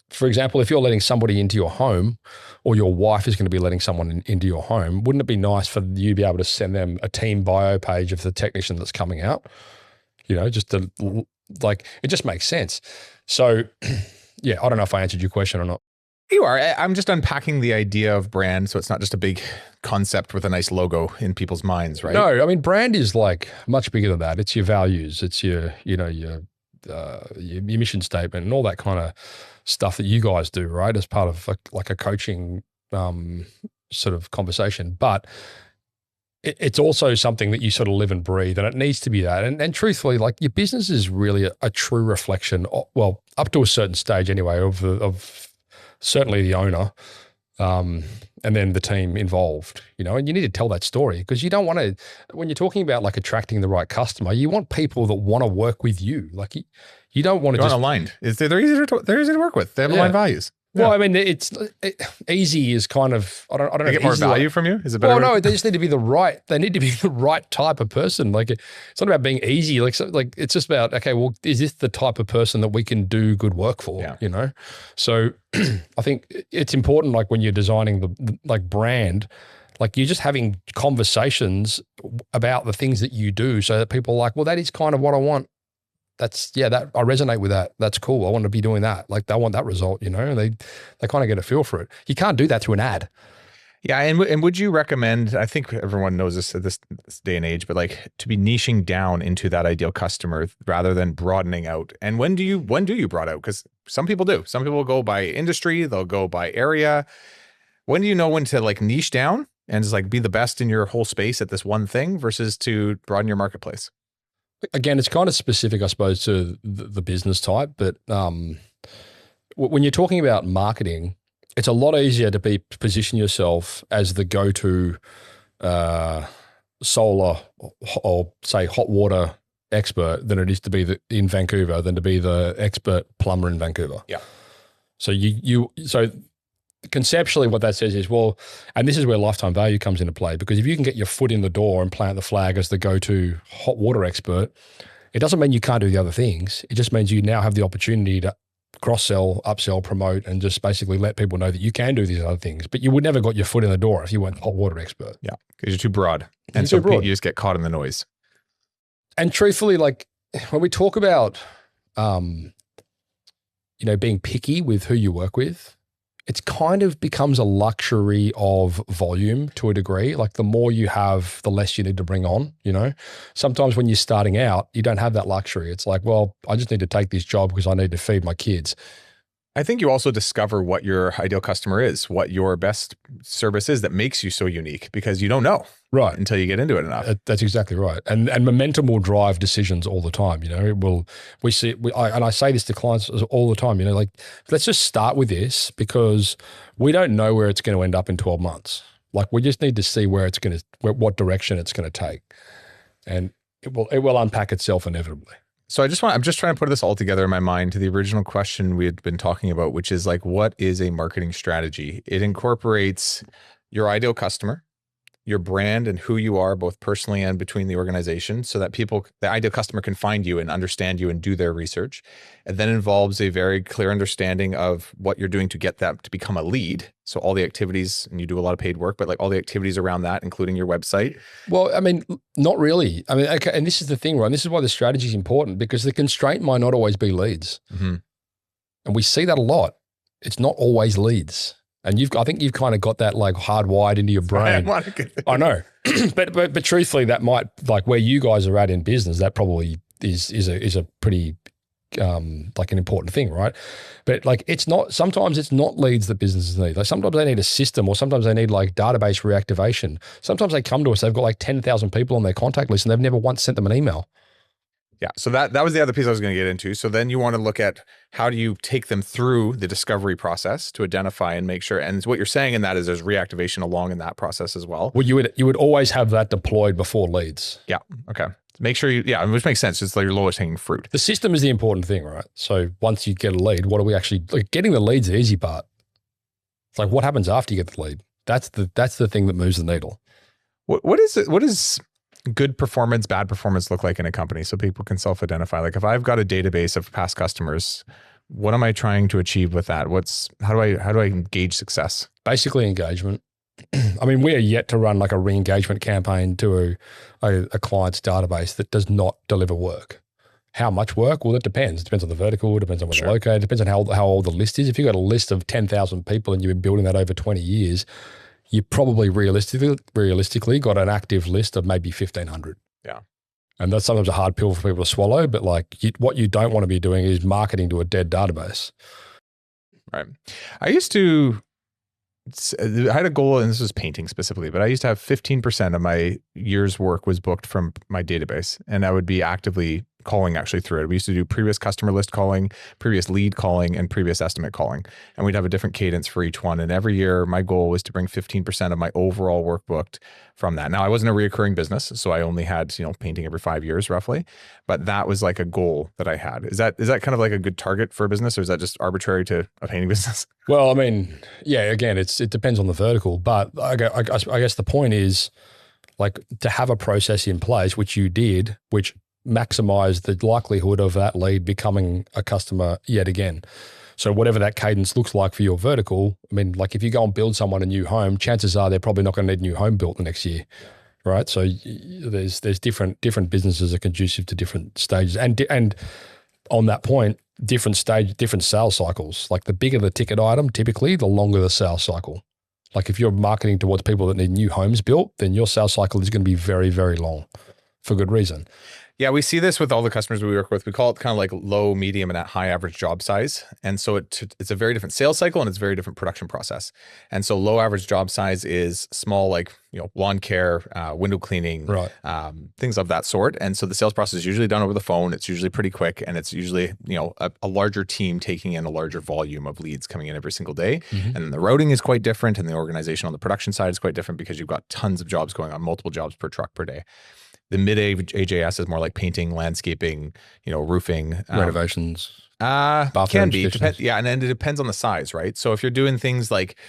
For example, if you're letting somebody into your home, or your wife is going to be letting someone into your home, wouldn't it be nice for you to be able to send them a team bio page of the technician that's coming out? You know, just to like, it just makes sense. So yeah, I don't know if I answered your question or not. You are. I'm just unpacking the idea of brand, so it's not just a big concept with a nice logo in people's minds, right? No, I mean, brand is like much bigger than that. It's your values. It's your mission statement and all that kind of stuff that you guys do, right? As part of like a coaching sort of conversation. But it's also something that you sort of live and breathe, and it needs to be that. And truthfully, like your business is really a true reflection, well, up to a certain stage anyway, of certainly the owner, and then the team involved, you know, and you need to tell that story, because you don't want to, when you're talking about like attracting the right customer, you want people that want to work with you. Like you don't want to just aligned. They're easy to work with. They have aligned values. Well, I mean, easy is kind of, I don't know. They get more value from you? Is it better? Well, no, they just need to be they need to be the right type of person. Like, it's not about being easy. Like it's just about, okay, well, is this the type of person that we can do good work for, you know? So I think it's important, like when you're designing the like brand, like you're just having conversations about the things that you do, so that people are like, well, that is kind of what I want. That I resonate with that. That's cool. I want to be doing that. Like, I want that result, you know, and they kind of get a feel for it. You can't do that through an ad. Yeah. And would you recommend, I think everyone knows this at this day and age, but like to be niching down into that ideal customer rather than broadening out? And when do you broaden out? Because some people do. Some people go by industry, they'll go by area. When do you know when to like niche down and just like be the best in your whole space at this one thing versus to broaden your marketplace? Again, it's kind of specific, I suppose, to the business type. But when you're talking about marketing, it's a lot easier to position yourself as the go-to solar or say hot water expert than it is to be in Vancouver than to be the expert plumber in Vancouver. Yeah. So so conceptually what that says is, well, and this is where lifetime value comes into play, because if you can get your foot in the door and plant the flag as the go-to hot water expert, it doesn't mean you can't do the other things. It just means you now have the opportunity to cross-sell, upsell, promote, and just basically let people know that you can do these other things. But you would never got your foot in the door if you weren't hot water expert. Yeah, because you're too broad. And so you just get caught in the noise. And truthfully, like when we talk about, being picky with who you work with, it's kind of becomes a luxury of volume to a degree. Like the more you have, the less you need to bring on, you know? Sometimes when you're starting out, you don't have that luxury. It's like, well, I just need to take this job because I need to feed my kids. I think you also discover what your ideal customer is, what your best service is that makes you so unique, because you don't know until you get into it enough. That's exactly right. And momentum will drive decisions all the time. You know, I say this to clients all the time, you know, like, let's just start with this because we don't know where it's going to end up in 12 months. Like, we just need to see what direction it's going to take, and it will unpack itself inevitably. So I'm just trying to put this all together in my mind to the original question we had been talking about, which is like, what is a marketing strategy? It incorporates your ideal customer, your brand and who you are, both personally and between the organization, so that the ideal customer can find you and understand you and do their research. It then involves a very clear understanding of what you're doing to get that to become a lead. So all the activities, and you do a lot of paid work, but like all the activities around that, including your website. Well, I mean, not really. I mean, okay, and this is the thing, right? This is why the strategy is important, because the constraint might not always be leads. Mm-hmm. And we see that a lot. It's not always leads. And I think you've kind of got that like hardwired into your brain. I know, but truthfully, that might, like where you guys are at in business, that probably is a pretty like an important thing, right? But like sometimes it's not leads that businesses need. Like sometimes they need a system, or sometimes they need like database reactivation. Sometimes they come to us, they've got like 10,000 people on their contact list and they've never once sent them an email. Yeah. So that was the other piece I was going to get into. So then you want to look at how do you take them through the discovery process to identify and make sure. And what you're saying in that is there's reactivation along in that process as well. Well, you would always have that deployed before leads. Yeah. Okay. Make sure which makes sense. It's like your lowest hanging fruit. The system is the important thing, right? So once you get a lead, what are we actually like? Getting the lead's the easy part. It's like what happens after you get the lead. That's the thing that moves the needle. What is good performance, bad performance look like in a company so people can self-identify? Like if I've got a database of past customers, what am I trying to achieve with that? How do I gauge success? Basically engagement. I mean, we are yet to run like a re-engagement campaign to a client's database that does not deliver work. How much work? Well, it depends. It depends on the vertical. It depends on where they're located. It depends on how old the list is. If you've got a list of 10,000 people and you've been building that over 20 years, you probably realistically got an active list of maybe 1,500. Yeah. And that's sometimes a hard pill for people to swallow, but like what you don't want to be doing is marketing to a dead database. Right. I had a goal, and this was painting specifically, but I used to have 15% of my year's work was booked from my database, and I would be actively calling actually through it. We used to do previous customer list calling, previous lead calling, and previous estimate calling. And we'd have a different cadence for each one. And every year my goal was to bring 15% of my overall work booked from that. Now I wasn't a reoccurring business, so I only had, painting every 5 years roughly, but that was like a goal that I had. Is that kind of like a good target for a business, or is that just arbitrary to a painting business? Well, I mean, yeah, again, it depends on the vertical, but I guess the point is like to have a process in place, which you did, which maximize the likelihood of that lead becoming a customer yet again. So whatever that cadence looks like for your vertical, I mean, like if you go and build someone a new home, chances are they're probably not going to need a new home built the next year, right? So there's different businesses are conducive to different stages, and on that point, different sales cycles. Like the bigger the ticket item, typically the longer the sales cycle. Like if you're marketing towards people that need new homes built, then your sales cycle is going to be very, very long for good reason. Yeah, we see this with all the customers we work with. We call it kind of like low, medium, and at high average job size. And so it's a very different sales cycle and it's a very different production process. And so low average job size is small, like, lawn care, window cleaning, right. Things of that sort. And so the sales process is usually done over the phone. It's usually pretty quick. And it's usually, a larger team taking in a larger volume of leads coming in every single day. Mm-hmm. And then the routing is quite different. And the organization on the production side is quite different because you've got tons of jobs going on, multiple jobs per truck per day. The mid-age AJS is more like painting, landscaping, roofing. Renovations. Can be. Yeah, and then it depends on the size, right? So if you're doing things like,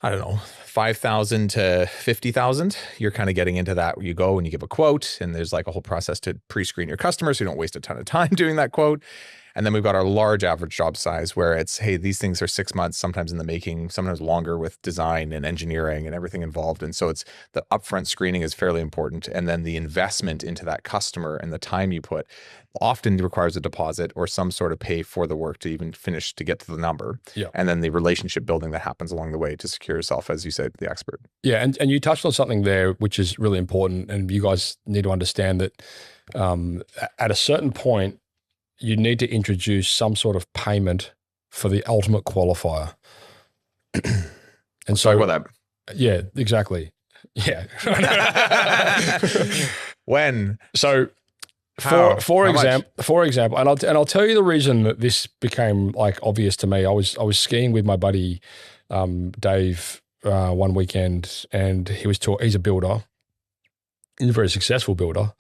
I don't know, 5,000 to 50,000, you're kind of getting into that. You go and you give a quote, and there's like a whole process to pre-screen your customers so you don't waste a ton of time doing that quote. And then we've got our large average job size where it's, hey, these things are 6 months, sometimes in the making, sometimes longer with design and engineering and everything involved. And so it's the upfront screening is fairly important. And then the investment into that customer and the time you put often requires a deposit or some sort of pay for the work to even finish to get to the number. Yeah. And then the relationship building that happens along the way to secure yourself, as you said, the expert. Yeah. And you touched on something there, which is really important. And you guys need to understand that at a certain point, you need to introduce some sort of payment for the ultimate qualifier. And so, talk about that. Yeah, exactly. Yeah. When? So, for example, and I'll tell you the reason that this became like obvious to me. I was skiing with my buddy Dave one weekend, and he's a builder. He's a very successful builder,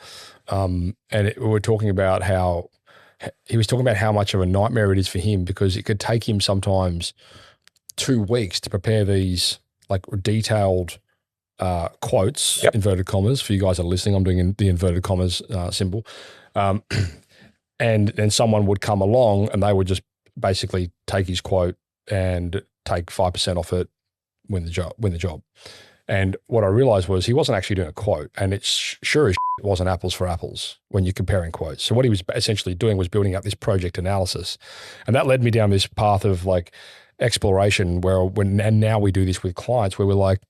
and we were talking about how. He was talking about how much of a nightmare it is for him because it could take him sometimes 2 weeks to prepare these like detailed quotes, inverted commas, for you guys that are listening. I'm doing the inverted commas symbol. And then someone would come along and they would just basically take his quote and take 5% off it, win the job. And what I realized was he wasn't actually doing a quote, and it's sure as it wasn't apples for apples when you're comparing quotes. So what he was essentially doing was building up this project analysis. And that led me down this path of like exploration and now we do this with clients where we're like,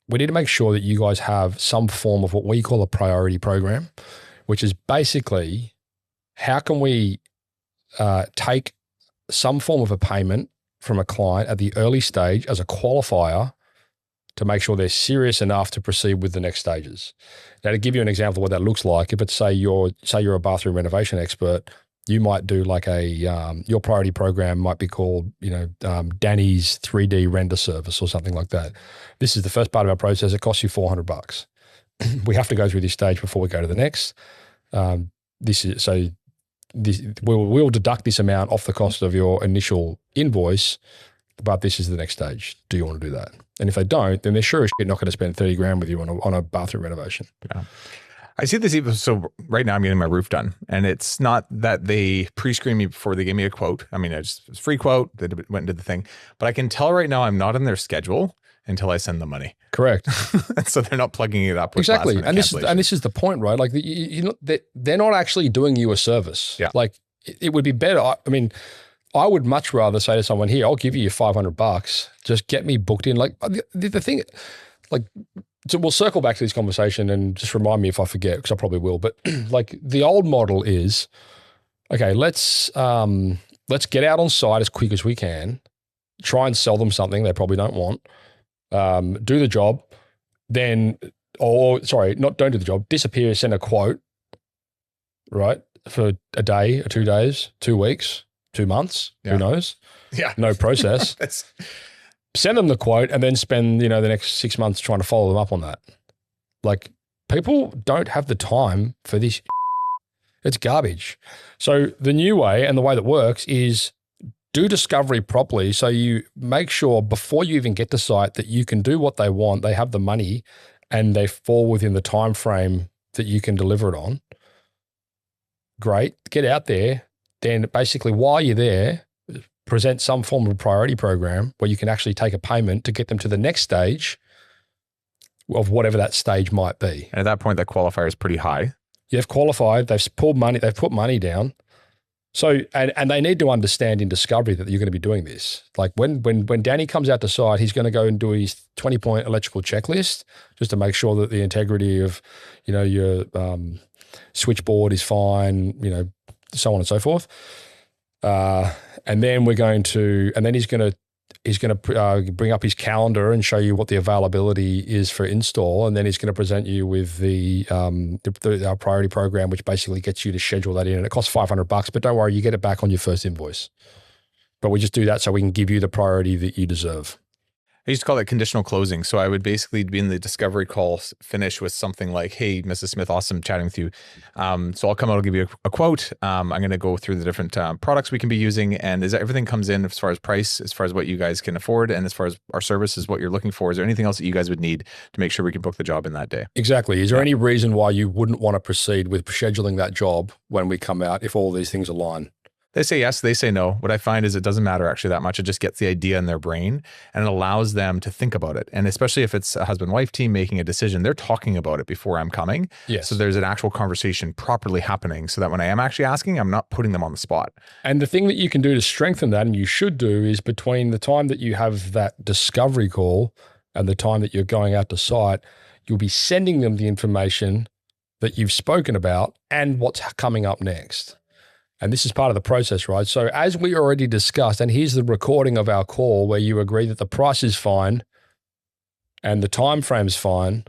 we need to make sure that you guys have some form of what we call a priority program, which is basically how can we take some form of a payment from a client at the early stage as a qualifier to make sure they're serious enough to proceed with the next stages. Now, to give you an example of what that looks like, if it's say you're a bathroom renovation expert, you might do like your priority program might be called, Danny's 3D render service or something like that. This is the first part of our process. It costs you $400. We have to go through this stage before we go to the next. We'll deduct this amount off the cost of your initial invoice, but this is the next stage. Do you want to do that? And if they don't, then they're sure as shit not going to spend $30,000 with you on a bathroom renovation. Yeah. I see this even, so right now I'm getting my roof done, and it's not that they pre-screen me before they gave me a quote. I mean, it's a free quote. They went and did the thing, but I can tell right now I'm not in their schedule until I send the money. Correct. So they're not plugging it up with exactly. And this is the point, right? Like they're not actually doing you a service. Yeah. Like it would be better. I mean, I would much rather say to someone, here, I'll give you $500. Just get me booked in. Like the thing, like, so we'll circle back to this conversation and just remind me if I forget, because I probably will. But like the old model is, okay, let's get out on site as quick as we can, try and sell them something they probably don't want, do the job, then, don't do the job, disappear, send a quote, right, for a day or 2 days, 2 weeks, 2 months, who knows? Yeah. No process. Send them the quote and then spend, the next 6 months trying to follow them up on that. Like, people don't have the time for this. It's garbage. So the new way and the way that works is do discovery properly. So you make sure before you even get to site that you can do what they want, they have the money, and they fall within the time frame that you can deliver it on. Great. Get out there. Then basically while you're there, present some form of priority program where you can actually take a payment to get them to the next stage of whatever that stage might be. And at that point, that qualifier is pretty high. You've qualified, they've pulled money, they've put money down. So, and they need to understand in discovery that you're going to be doing this. Like when Danny comes out to site, he's going to go and do his 20-point electrical checklist just to make sure that the integrity of, your switchboard is fine, so on and so forth. And then he's going to bring up his calendar and show you what the availability is for install. And then he's going to present you with our priority program, which basically gets you to schedule that in. And it costs $500, but don't worry, you get it back on your first invoice. But we just do that so we can give you the priority that you deserve. I used to call it conditional closing. So I would basically be in the discovery call, finish with something like, hey, Mrs. Smith, awesome chatting with you. So I'll come out, I'll give you a quote. I'm going to go through the different products we can be using. And everything comes in as far as price, as far as what you guys can afford, and as far as our service is what you're looking for. Is there anything else that you guys would need to make sure we can book the job in that day? Exactly. Is there any reason why you wouldn't want to proceed with scheduling that job when we come out if all these things align? They say yes, they say no. What I find is it doesn't matter actually that much. It just gets the idea in their brain and it allows them to think about it. And especially if it's a husband-wife team making a decision, they're talking about it before I'm coming. Yes. So there's an actual conversation properly happening so that when I am actually asking, I'm not putting them on the spot. And the thing that you can do to strengthen that, and you should do, is between the time that you have that discovery call and the time that you're going out to site, you'll be sending them the information that you've spoken about and what's coming up next. And this is part of the process, right? So as we already discussed, and here's the recording of our call where you agree that the price is fine and the time frame's fine,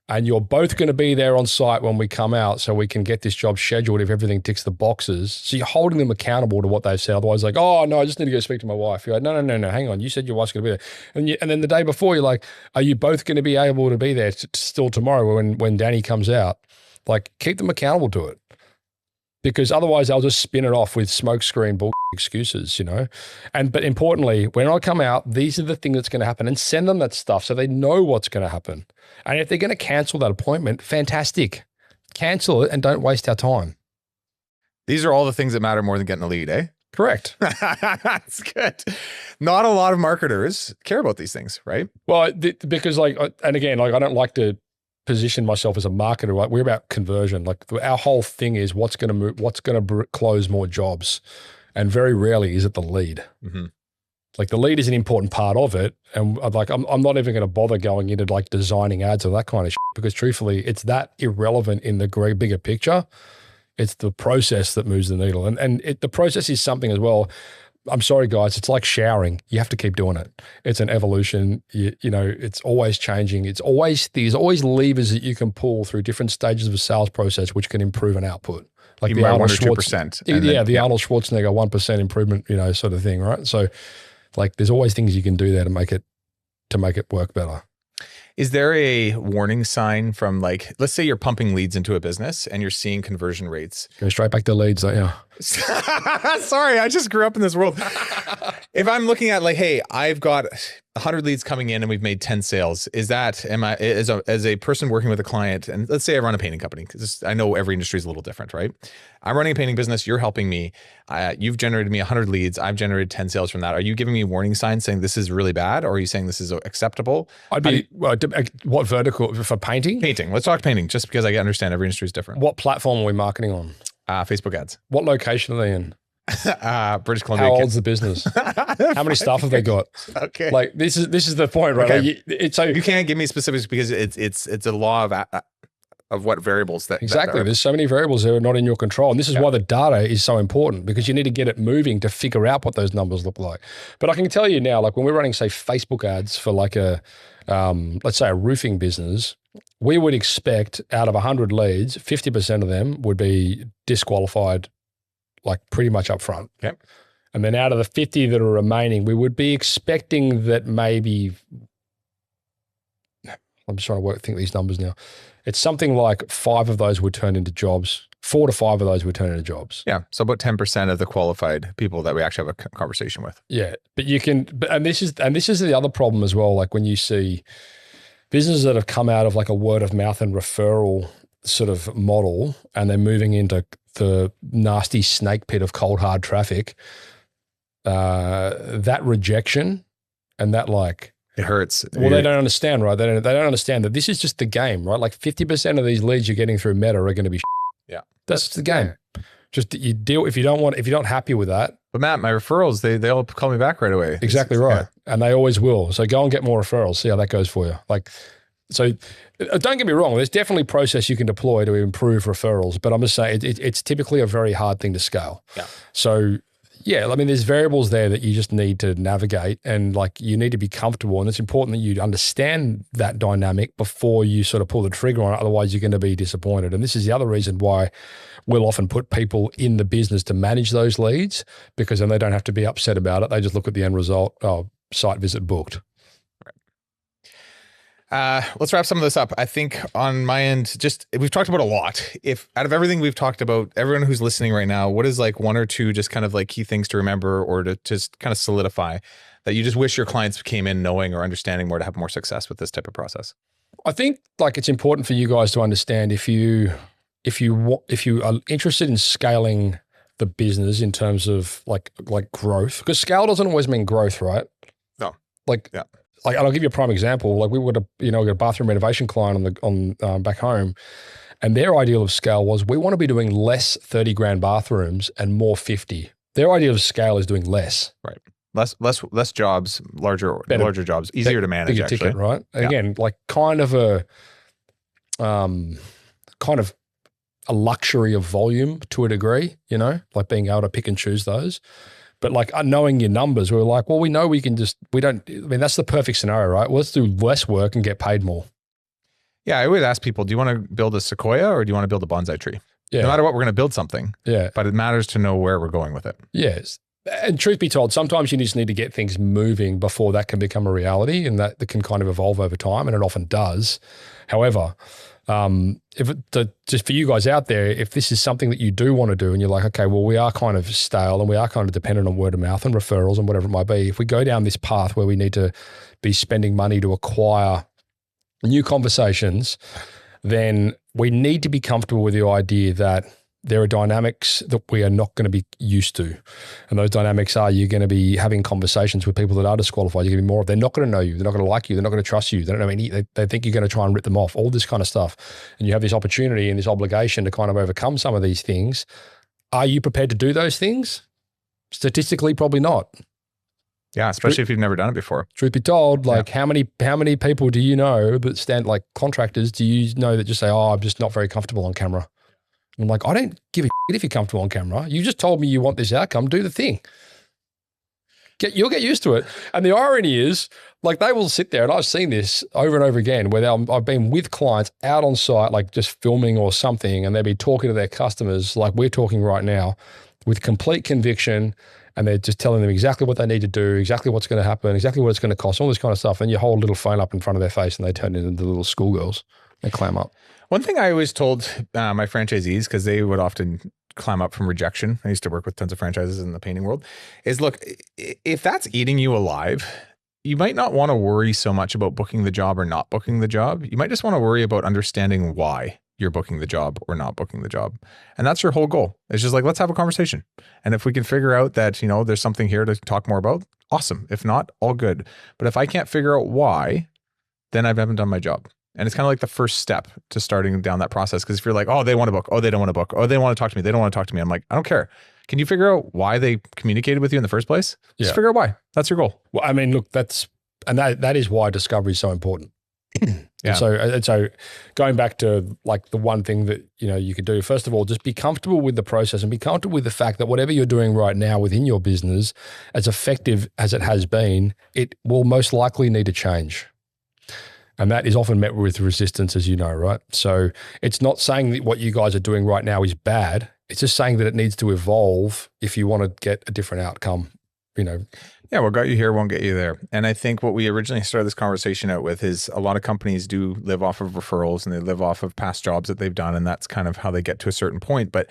and you're both going to be there on site when we come out so we can get this job scheduled if everything ticks the boxes. So you're holding them accountable to what they've said. Otherwise, like, oh, no, I just need to go speak to my wife. You're like, no, hang on. You said your wife's going to be there. And then the day before, you're like, are you both going to be able to be there still tomorrow when Danny comes out? Like, keep them accountable to it. because otherwise they'll just spin it off with smokescreen bull excuses, you know? But importantly, when I come out, these are the things that's going to happen, and send them that stuff so they know what's going to happen. And if they're going to cancel that appointment, fantastic. Cancel it and don't waste our time. These are all the things that matter more than getting a lead, eh? Correct. That's good. Not a lot of marketers care about these things, right? Well, because like, and again, like I don't like to position myself as a marketer. Like we're about conversion. Like our whole thing is what's going to move, what's going to close more jobs, and very rarely is it the lead. Mm-hmm. Like the lead is an important part of it, and like I'm not even going to bother going into like designing ads or that kind of shit, because truthfully, it's that irrelevant in the great bigger picture. It's the process that moves the needle, and the process is something as well. I'm sorry, guys. It's like showering. You have to keep doing it. It's an evolution. You know, it's always changing. There's always levers that you can pull through different stages of a sales process, which can improve an output. Like even the by Arnold 1 or 2%. Arnold Schwarzenegger 1% improvement, you know, sort of thing, right? So, like, there's always things you can do there to make it work better. Is there a warning sign from, like, let's say you're pumping leads into a business and you're seeing conversion rates? Go straight back to leads, don't you? Sorry, I just grew up in this world. If I'm looking at like, hey, I've got 100 leads coming in and we've made 10 sales, is that, as a person working with a client, and let's say I run a painting company, because I know every industry is a little different, right? I'm running a painting business, you're helping me. You've generated me 100 leads, I've generated 10 sales from that. Are you giving me warning signs saying this is really bad, or are you saying this is acceptable? What vertical for painting? Painting. Let's talk painting, just because I understand every industry is different. What platform are we marketing on? Facebook ads. What location are they in? British Columbia. How old's the business? How many staff have they got? Okay. Like this is the point, right? Okay. Like, so you can't give me specifics because it's a law of what variables that exactly. There's so many variables that are not in your control, and this is why the data is so important, because you need to get it moving to figure out what those numbers look like. But I can tell you now, like when we're running, say, Facebook ads for like a let's say a roofing business, we would expect out of 100 leads, 50% of them would be disqualified, like pretty much up front. Okay. And then out of the 50 that are remaining, we would be expecting that maybe, I'm just trying to think these numbers now. It's something like 5 of those would turn into jobs. 4 to 5 of those would turn into jobs. Yeah. So about 10% of the qualified people that we actually have a conversation with. Yeah. But you can, and this is the other problem as well. Like when you see businesses that have come out of like a word of mouth and referral sort of model, and they're moving into the nasty snake pit of cold, hard traffic, that rejection and that like, it hurts. Well, they don't understand, right? They don't understand that this is just the game, right? Like 50% of these leads you're getting through Meta are going to be yeah. That's the game. Just you deal, if you're not happy with that. But Matt, my referrals, they'll call me back right away. Exactly right. Yeah. And they always will. So go and get more referrals, see how that goes for you. Like, so don't get me wrong, there's definitely process you can deploy to improve referrals, but I'm just saying it's typically a very hard thing to scale. Yeah. So yeah, I mean, there's variables there that you just need to navigate, and like you need to be comfortable, and it's important that you understand that dynamic before you sort of pull the trigger on it. Otherwise, you're going to be disappointed. And this is the other reason why we'll often put people in the business to manage those leads, because then they don't have to be upset about it. They just look at the end result. Oh, site visit booked. Let's wrap some of this up. I think on my end, just we've talked about a lot. If out of everything we've talked about, everyone who's listening right now, what is like 1 or 2 just kind of like key things to remember, or to just kind of solidify that you just wish your clients came in knowing or understanding more to have more success with this type of process? I think like it's important for you guys to understand if you are interested in scaling the business in terms of like growth, because scale doesn't always mean growth, right? No. Like, yeah. Like, I'll give you a prime example. Like we got a bathroom renovation client on back home, and their ideal of scale was we want to be doing less 30 grand bathrooms and more 50. Their idea of scale is doing less. Right. Less jobs, larger jobs, easier to manage. Bigger ticket, right? Yeah. Again, like kind of a luxury of volume to a degree, like being able to pick and choose those. But like knowing your numbers, we were like, well, we know that's the perfect scenario, right? Well, let's do less work and get paid more. Yeah, I always ask people, do you want to build a sequoia or do you want to build a bonsai tree? Yeah. No matter what, we're going to build something. Yeah. But it matters to know where we're going with it. Yes. And truth be told, sometimes you just need to get things moving before that can become a reality, and that can kind of evolve over time, and it often does. However, Just for you guys out there, if this is something that you do want to do and you're like, okay, well, we are kind of stale and we are kind of dependent on word of mouth and referrals and whatever it might be, if we go down this path where we need to be spending money to acquire new conversations, then we need to be comfortable with the idea that there are dynamics that we are not going to be used to. And those dynamics are, you're going to be having conversations with people that are disqualified. You're going to be more, they're not going to know you. They're not going to like you. They're not going to trust you. They don't know they think you're going to try and rip them off, all this kind of stuff. And you have this opportunity and this obligation to kind of overcome some of these things. Are you prepared to do those things? Statistically, probably not. Yeah, especially if you've never done it before. Truth be told, like how many people do you know that stand like contractors, do you know that just say, oh, I'm just not very comfortable on camera? I'm like, I don't give a shit if you're comfortable on camera. You just told me you want this outcome. Do the thing. You'll get used to it. And the irony is, like, they will sit there, and I've seen this over and over again, where I've been with clients out on site, like just filming or something, and they'll be talking to their customers like we're talking right now with complete conviction, and they're just telling them exactly what they need to do, exactly what's going to happen, exactly what it's going to cost, all this kind of stuff. And you hold a little phone up in front of their face and they turn into little schoolgirls. They clam up. One thing I always told my franchisees, because they would often clam up from rejection, I used to work with tons of franchises in the painting world, is look, if that's eating you alive, you might not want to worry so much about booking the job or not booking the job. You might just want to worry about understanding why you're booking the job or not booking the job. And that's your whole goal. It's just like, let's have a conversation. And if we can figure out that, you know, there's something here to talk more about, awesome. If not, all good. But if I can't figure out why, then I haven't done my job. And it's kind of like the first step to starting down that process. Because if you're like, oh, they want to book, oh, they don't want to book, oh, they want to talk to me, they don't want to talk to me. I'm like, I don't care. Can you figure out why they communicated with you in the first place? Just figure out why. That's your goal. Well, I mean, look, that is why discovery is so important. Yeah. And so going back to like the one thing that, you know, you could do, first of all, just be comfortable with the process and be comfortable with the fact that whatever you're doing right now within your business, as effective as it has been, it will most likely need to change. And that is often met with resistance, as you know, right? So it's not saying that what you guys are doing right now is bad. It's just saying that it needs to evolve if you want to get a different outcome, you know. Yeah, what got you here won't get you there. And I think what we originally started this conversation out with is a lot of companies do live off of referrals and they live off of past jobs that they've done. And that's kind of how they get to a certain point. But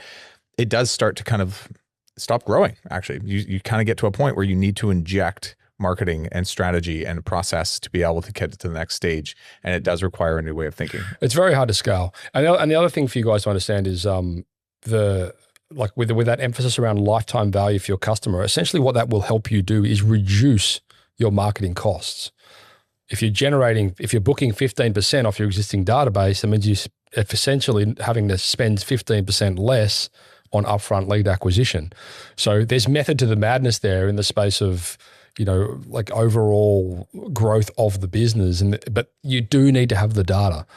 it does start to kind of stop growing, actually. You kind of get to a point where you need to inject marketing and strategy and process to be able to get to the next stage. And it does require a new way of thinking. It's very hard to scale. And the other thing for you guys to understand is with that emphasis around lifetime value for your customer, essentially what that will help you do is reduce your marketing costs. If you're booking 15% off your existing database, that means you're essentially having to spend 15% less on upfront lead acquisition. So there's method to the madness there in the space of, you know, like overall growth of the business. But you do need to have the data.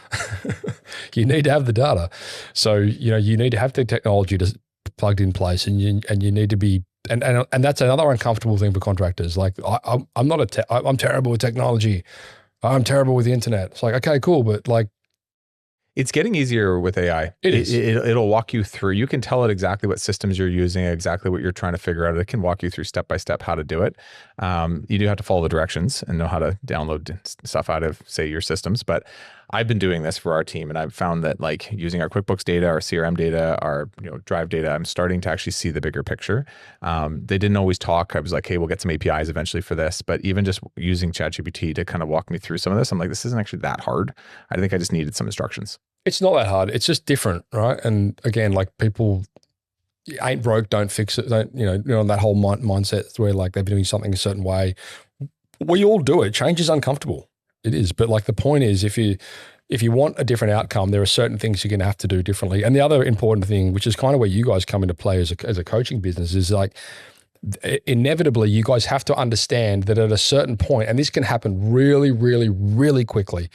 You need to have the data. So, you know, you need to have the technology plugged in place, and you need to be, and that's another uncomfortable thing for contractors. Like I'm terrible with technology. I'm terrible with the internet. It's like, okay, cool. But like, it's getting easier with AI. It is. It'll walk you through. You can tell it exactly what systems you're using, exactly what you're trying to figure out. It can walk you through step by step how to do it. You do have to follow the directions and know how to download stuff out of, say, your systems. But I've been doing this for our team, and I've found that like using our QuickBooks data, our CRM data, our Drive data, I'm starting to actually see the bigger picture. They didn't always talk. I was like, hey, we'll get some APIs eventually for this. But even just using ChatGPT to kind of walk me through some of this, I'm like, this isn't actually that hard. I think I just needed some instructions. It's not that hard. It's just different, right? And again, like people ain't broke, don't fix it. Don't, that whole mindset where like they've been doing something a certain way. We all do it. Change is uncomfortable. It is. But like the point is, if you want a different outcome, there are certain things you're going to have to do differently. And the other important thing, which is kind of where you guys come into play as a coaching business, is like inevitably you guys have to understand that at a certain point, and this can happen really, really, really quickly,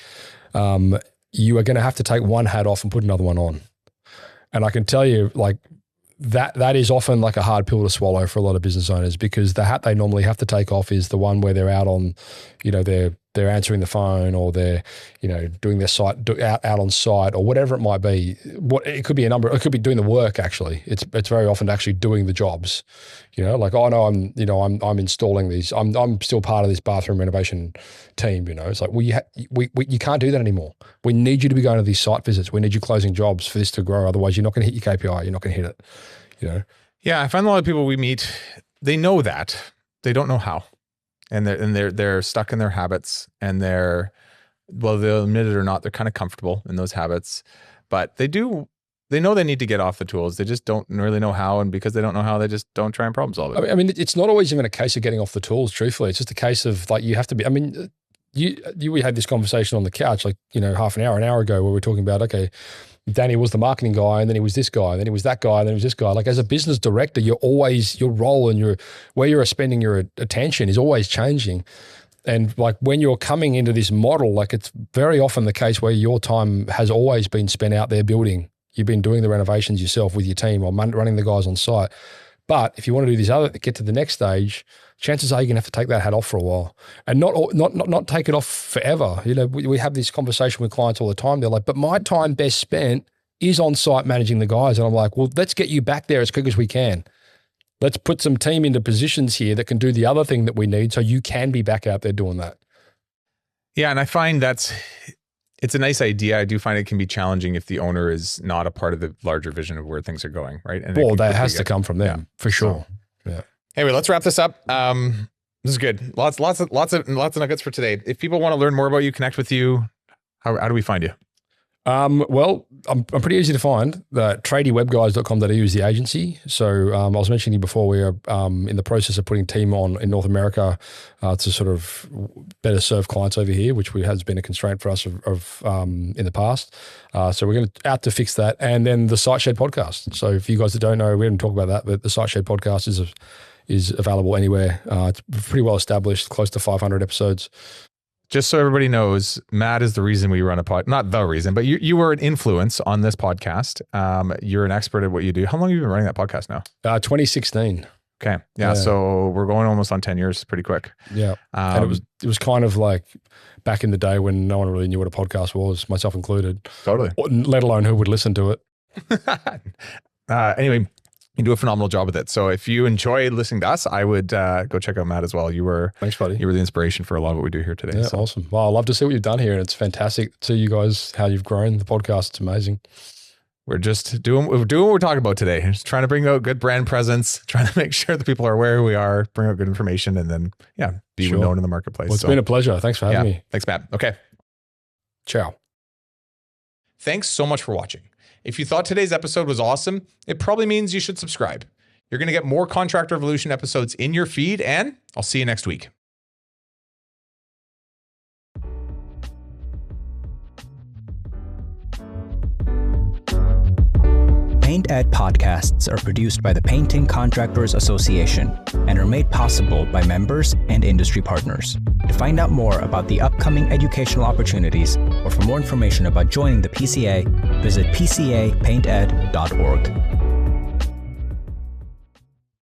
you are going to have to take one hat off and put another one on. And I can tell you, like, that is often like a hard pill to swallow for a lot of business owners, because the hat they normally have to take off is the one where they're out on, their they're answering the phone, or they're, doing their site out on site, or whatever it might be. It could be it could be doing the work. Actually, it's very often actually doing the jobs. Like, oh no, I'm installing these. I'm still part of this bathroom renovation team. It's like, well, you can't do that anymore. We need you to be going to these site visits. We need you closing jobs for this to grow. Otherwise, you're not going to hit your KPI. You're not going to hit it. Yeah, I find a lot of people we meet, they know that, they don't know how. And they're stuck in their habits, and they'll admit it or not, they're kind of comfortable in those habits, but they know they need to get off the tools. They just don't really know how. And because they don't know how, they just don't try and problem solve it. I mean, it's not always even a case of getting off the tools, truthfully. It's just a case of, like, you have to be, we had this conversation on the couch, like, half an hour ago, where we're talking about, okay, Danny was the marketing guy, and then he was this guy, and then he was that guy, and then he was this guy. Like, as a business director, your role and where you're spending your attention is always changing. And like, when you're coming into this model, like, it's very often the case where your time has always been spent out there building. You've been doing the renovations yourself with your team, or running the guys on site. But if you want to do get to the next stage, chances are you're going to have to take that hat off for a while, and not take it off forever. We have this conversation with clients all the time. They're like, but my time best spent is on site managing the guys. And I'm like, well, let's get you back there as quick as we can. Let's put some team into positions here that can do the other thing that we need, so you can be back out there doing that. Yeah. And I find it's a nice idea. I do find it can be challenging if the owner is not a part of the larger vision of where things are going, right? And that has to come from them, for sure. So, yeah. Anyway, let's wrap this up. This is good. Lots of nuggets for today. If people want to learn more about you, connect with you, how do we find you? Well, I'm pretty easy to find. Tradiewebguys.com.au is the agency. So I was mentioning before, we are in the process of putting team on in North America to sort of better serve clients over here, which has been a constraint for us in the past. So we're going out to fix that. And then the Site Shed podcast. So if you guys that don't know, we didn't talk about that, but the Site Shed podcast is available anywhere. It's pretty well established, close to 500 episodes. Just so everybody knows, Matt is the reason we run a pod. Not the reason, but you were an influence on this podcast. You're an expert at what you do. How long have you been running that podcast now? 2016. Okay. Yeah. So we're going almost on 10 years, pretty quick. Yeah. And it was kind of like back in the day when no one really knew what a podcast was, myself included. Totally. Let alone who would listen to it. Anyway, you do a phenomenal job with it. So if you enjoy listening to us, I would go check out Matt as well. Thanks, buddy. You were the inspiration for a lot of what we do here today. Yeah, so. Awesome. Well, I love to see what you've done here, and it's fantastic to see you guys, how you've grown the podcast. It's amazing. We're just doing what we're talking about today. Just trying to bring out good brand presence, trying to make sure that people are aware who we are, bring out good information, and then, be known in the marketplace. Well, it's been a pleasure. Thanks for having me. Thanks, Matt. Okay. Ciao. Thanks so much for watching. If you thought today's episode was awesome, it probably means you should subscribe. You're going to get more Contractor Revolution episodes in your feed, and I'll see you next week. Paint Ed podcasts are produced by the Painting Contractors Association and are made possible by members and industry partners. To find out more about the upcoming educational opportunities, or for more information about joining the PCA, visit pcapainted.org.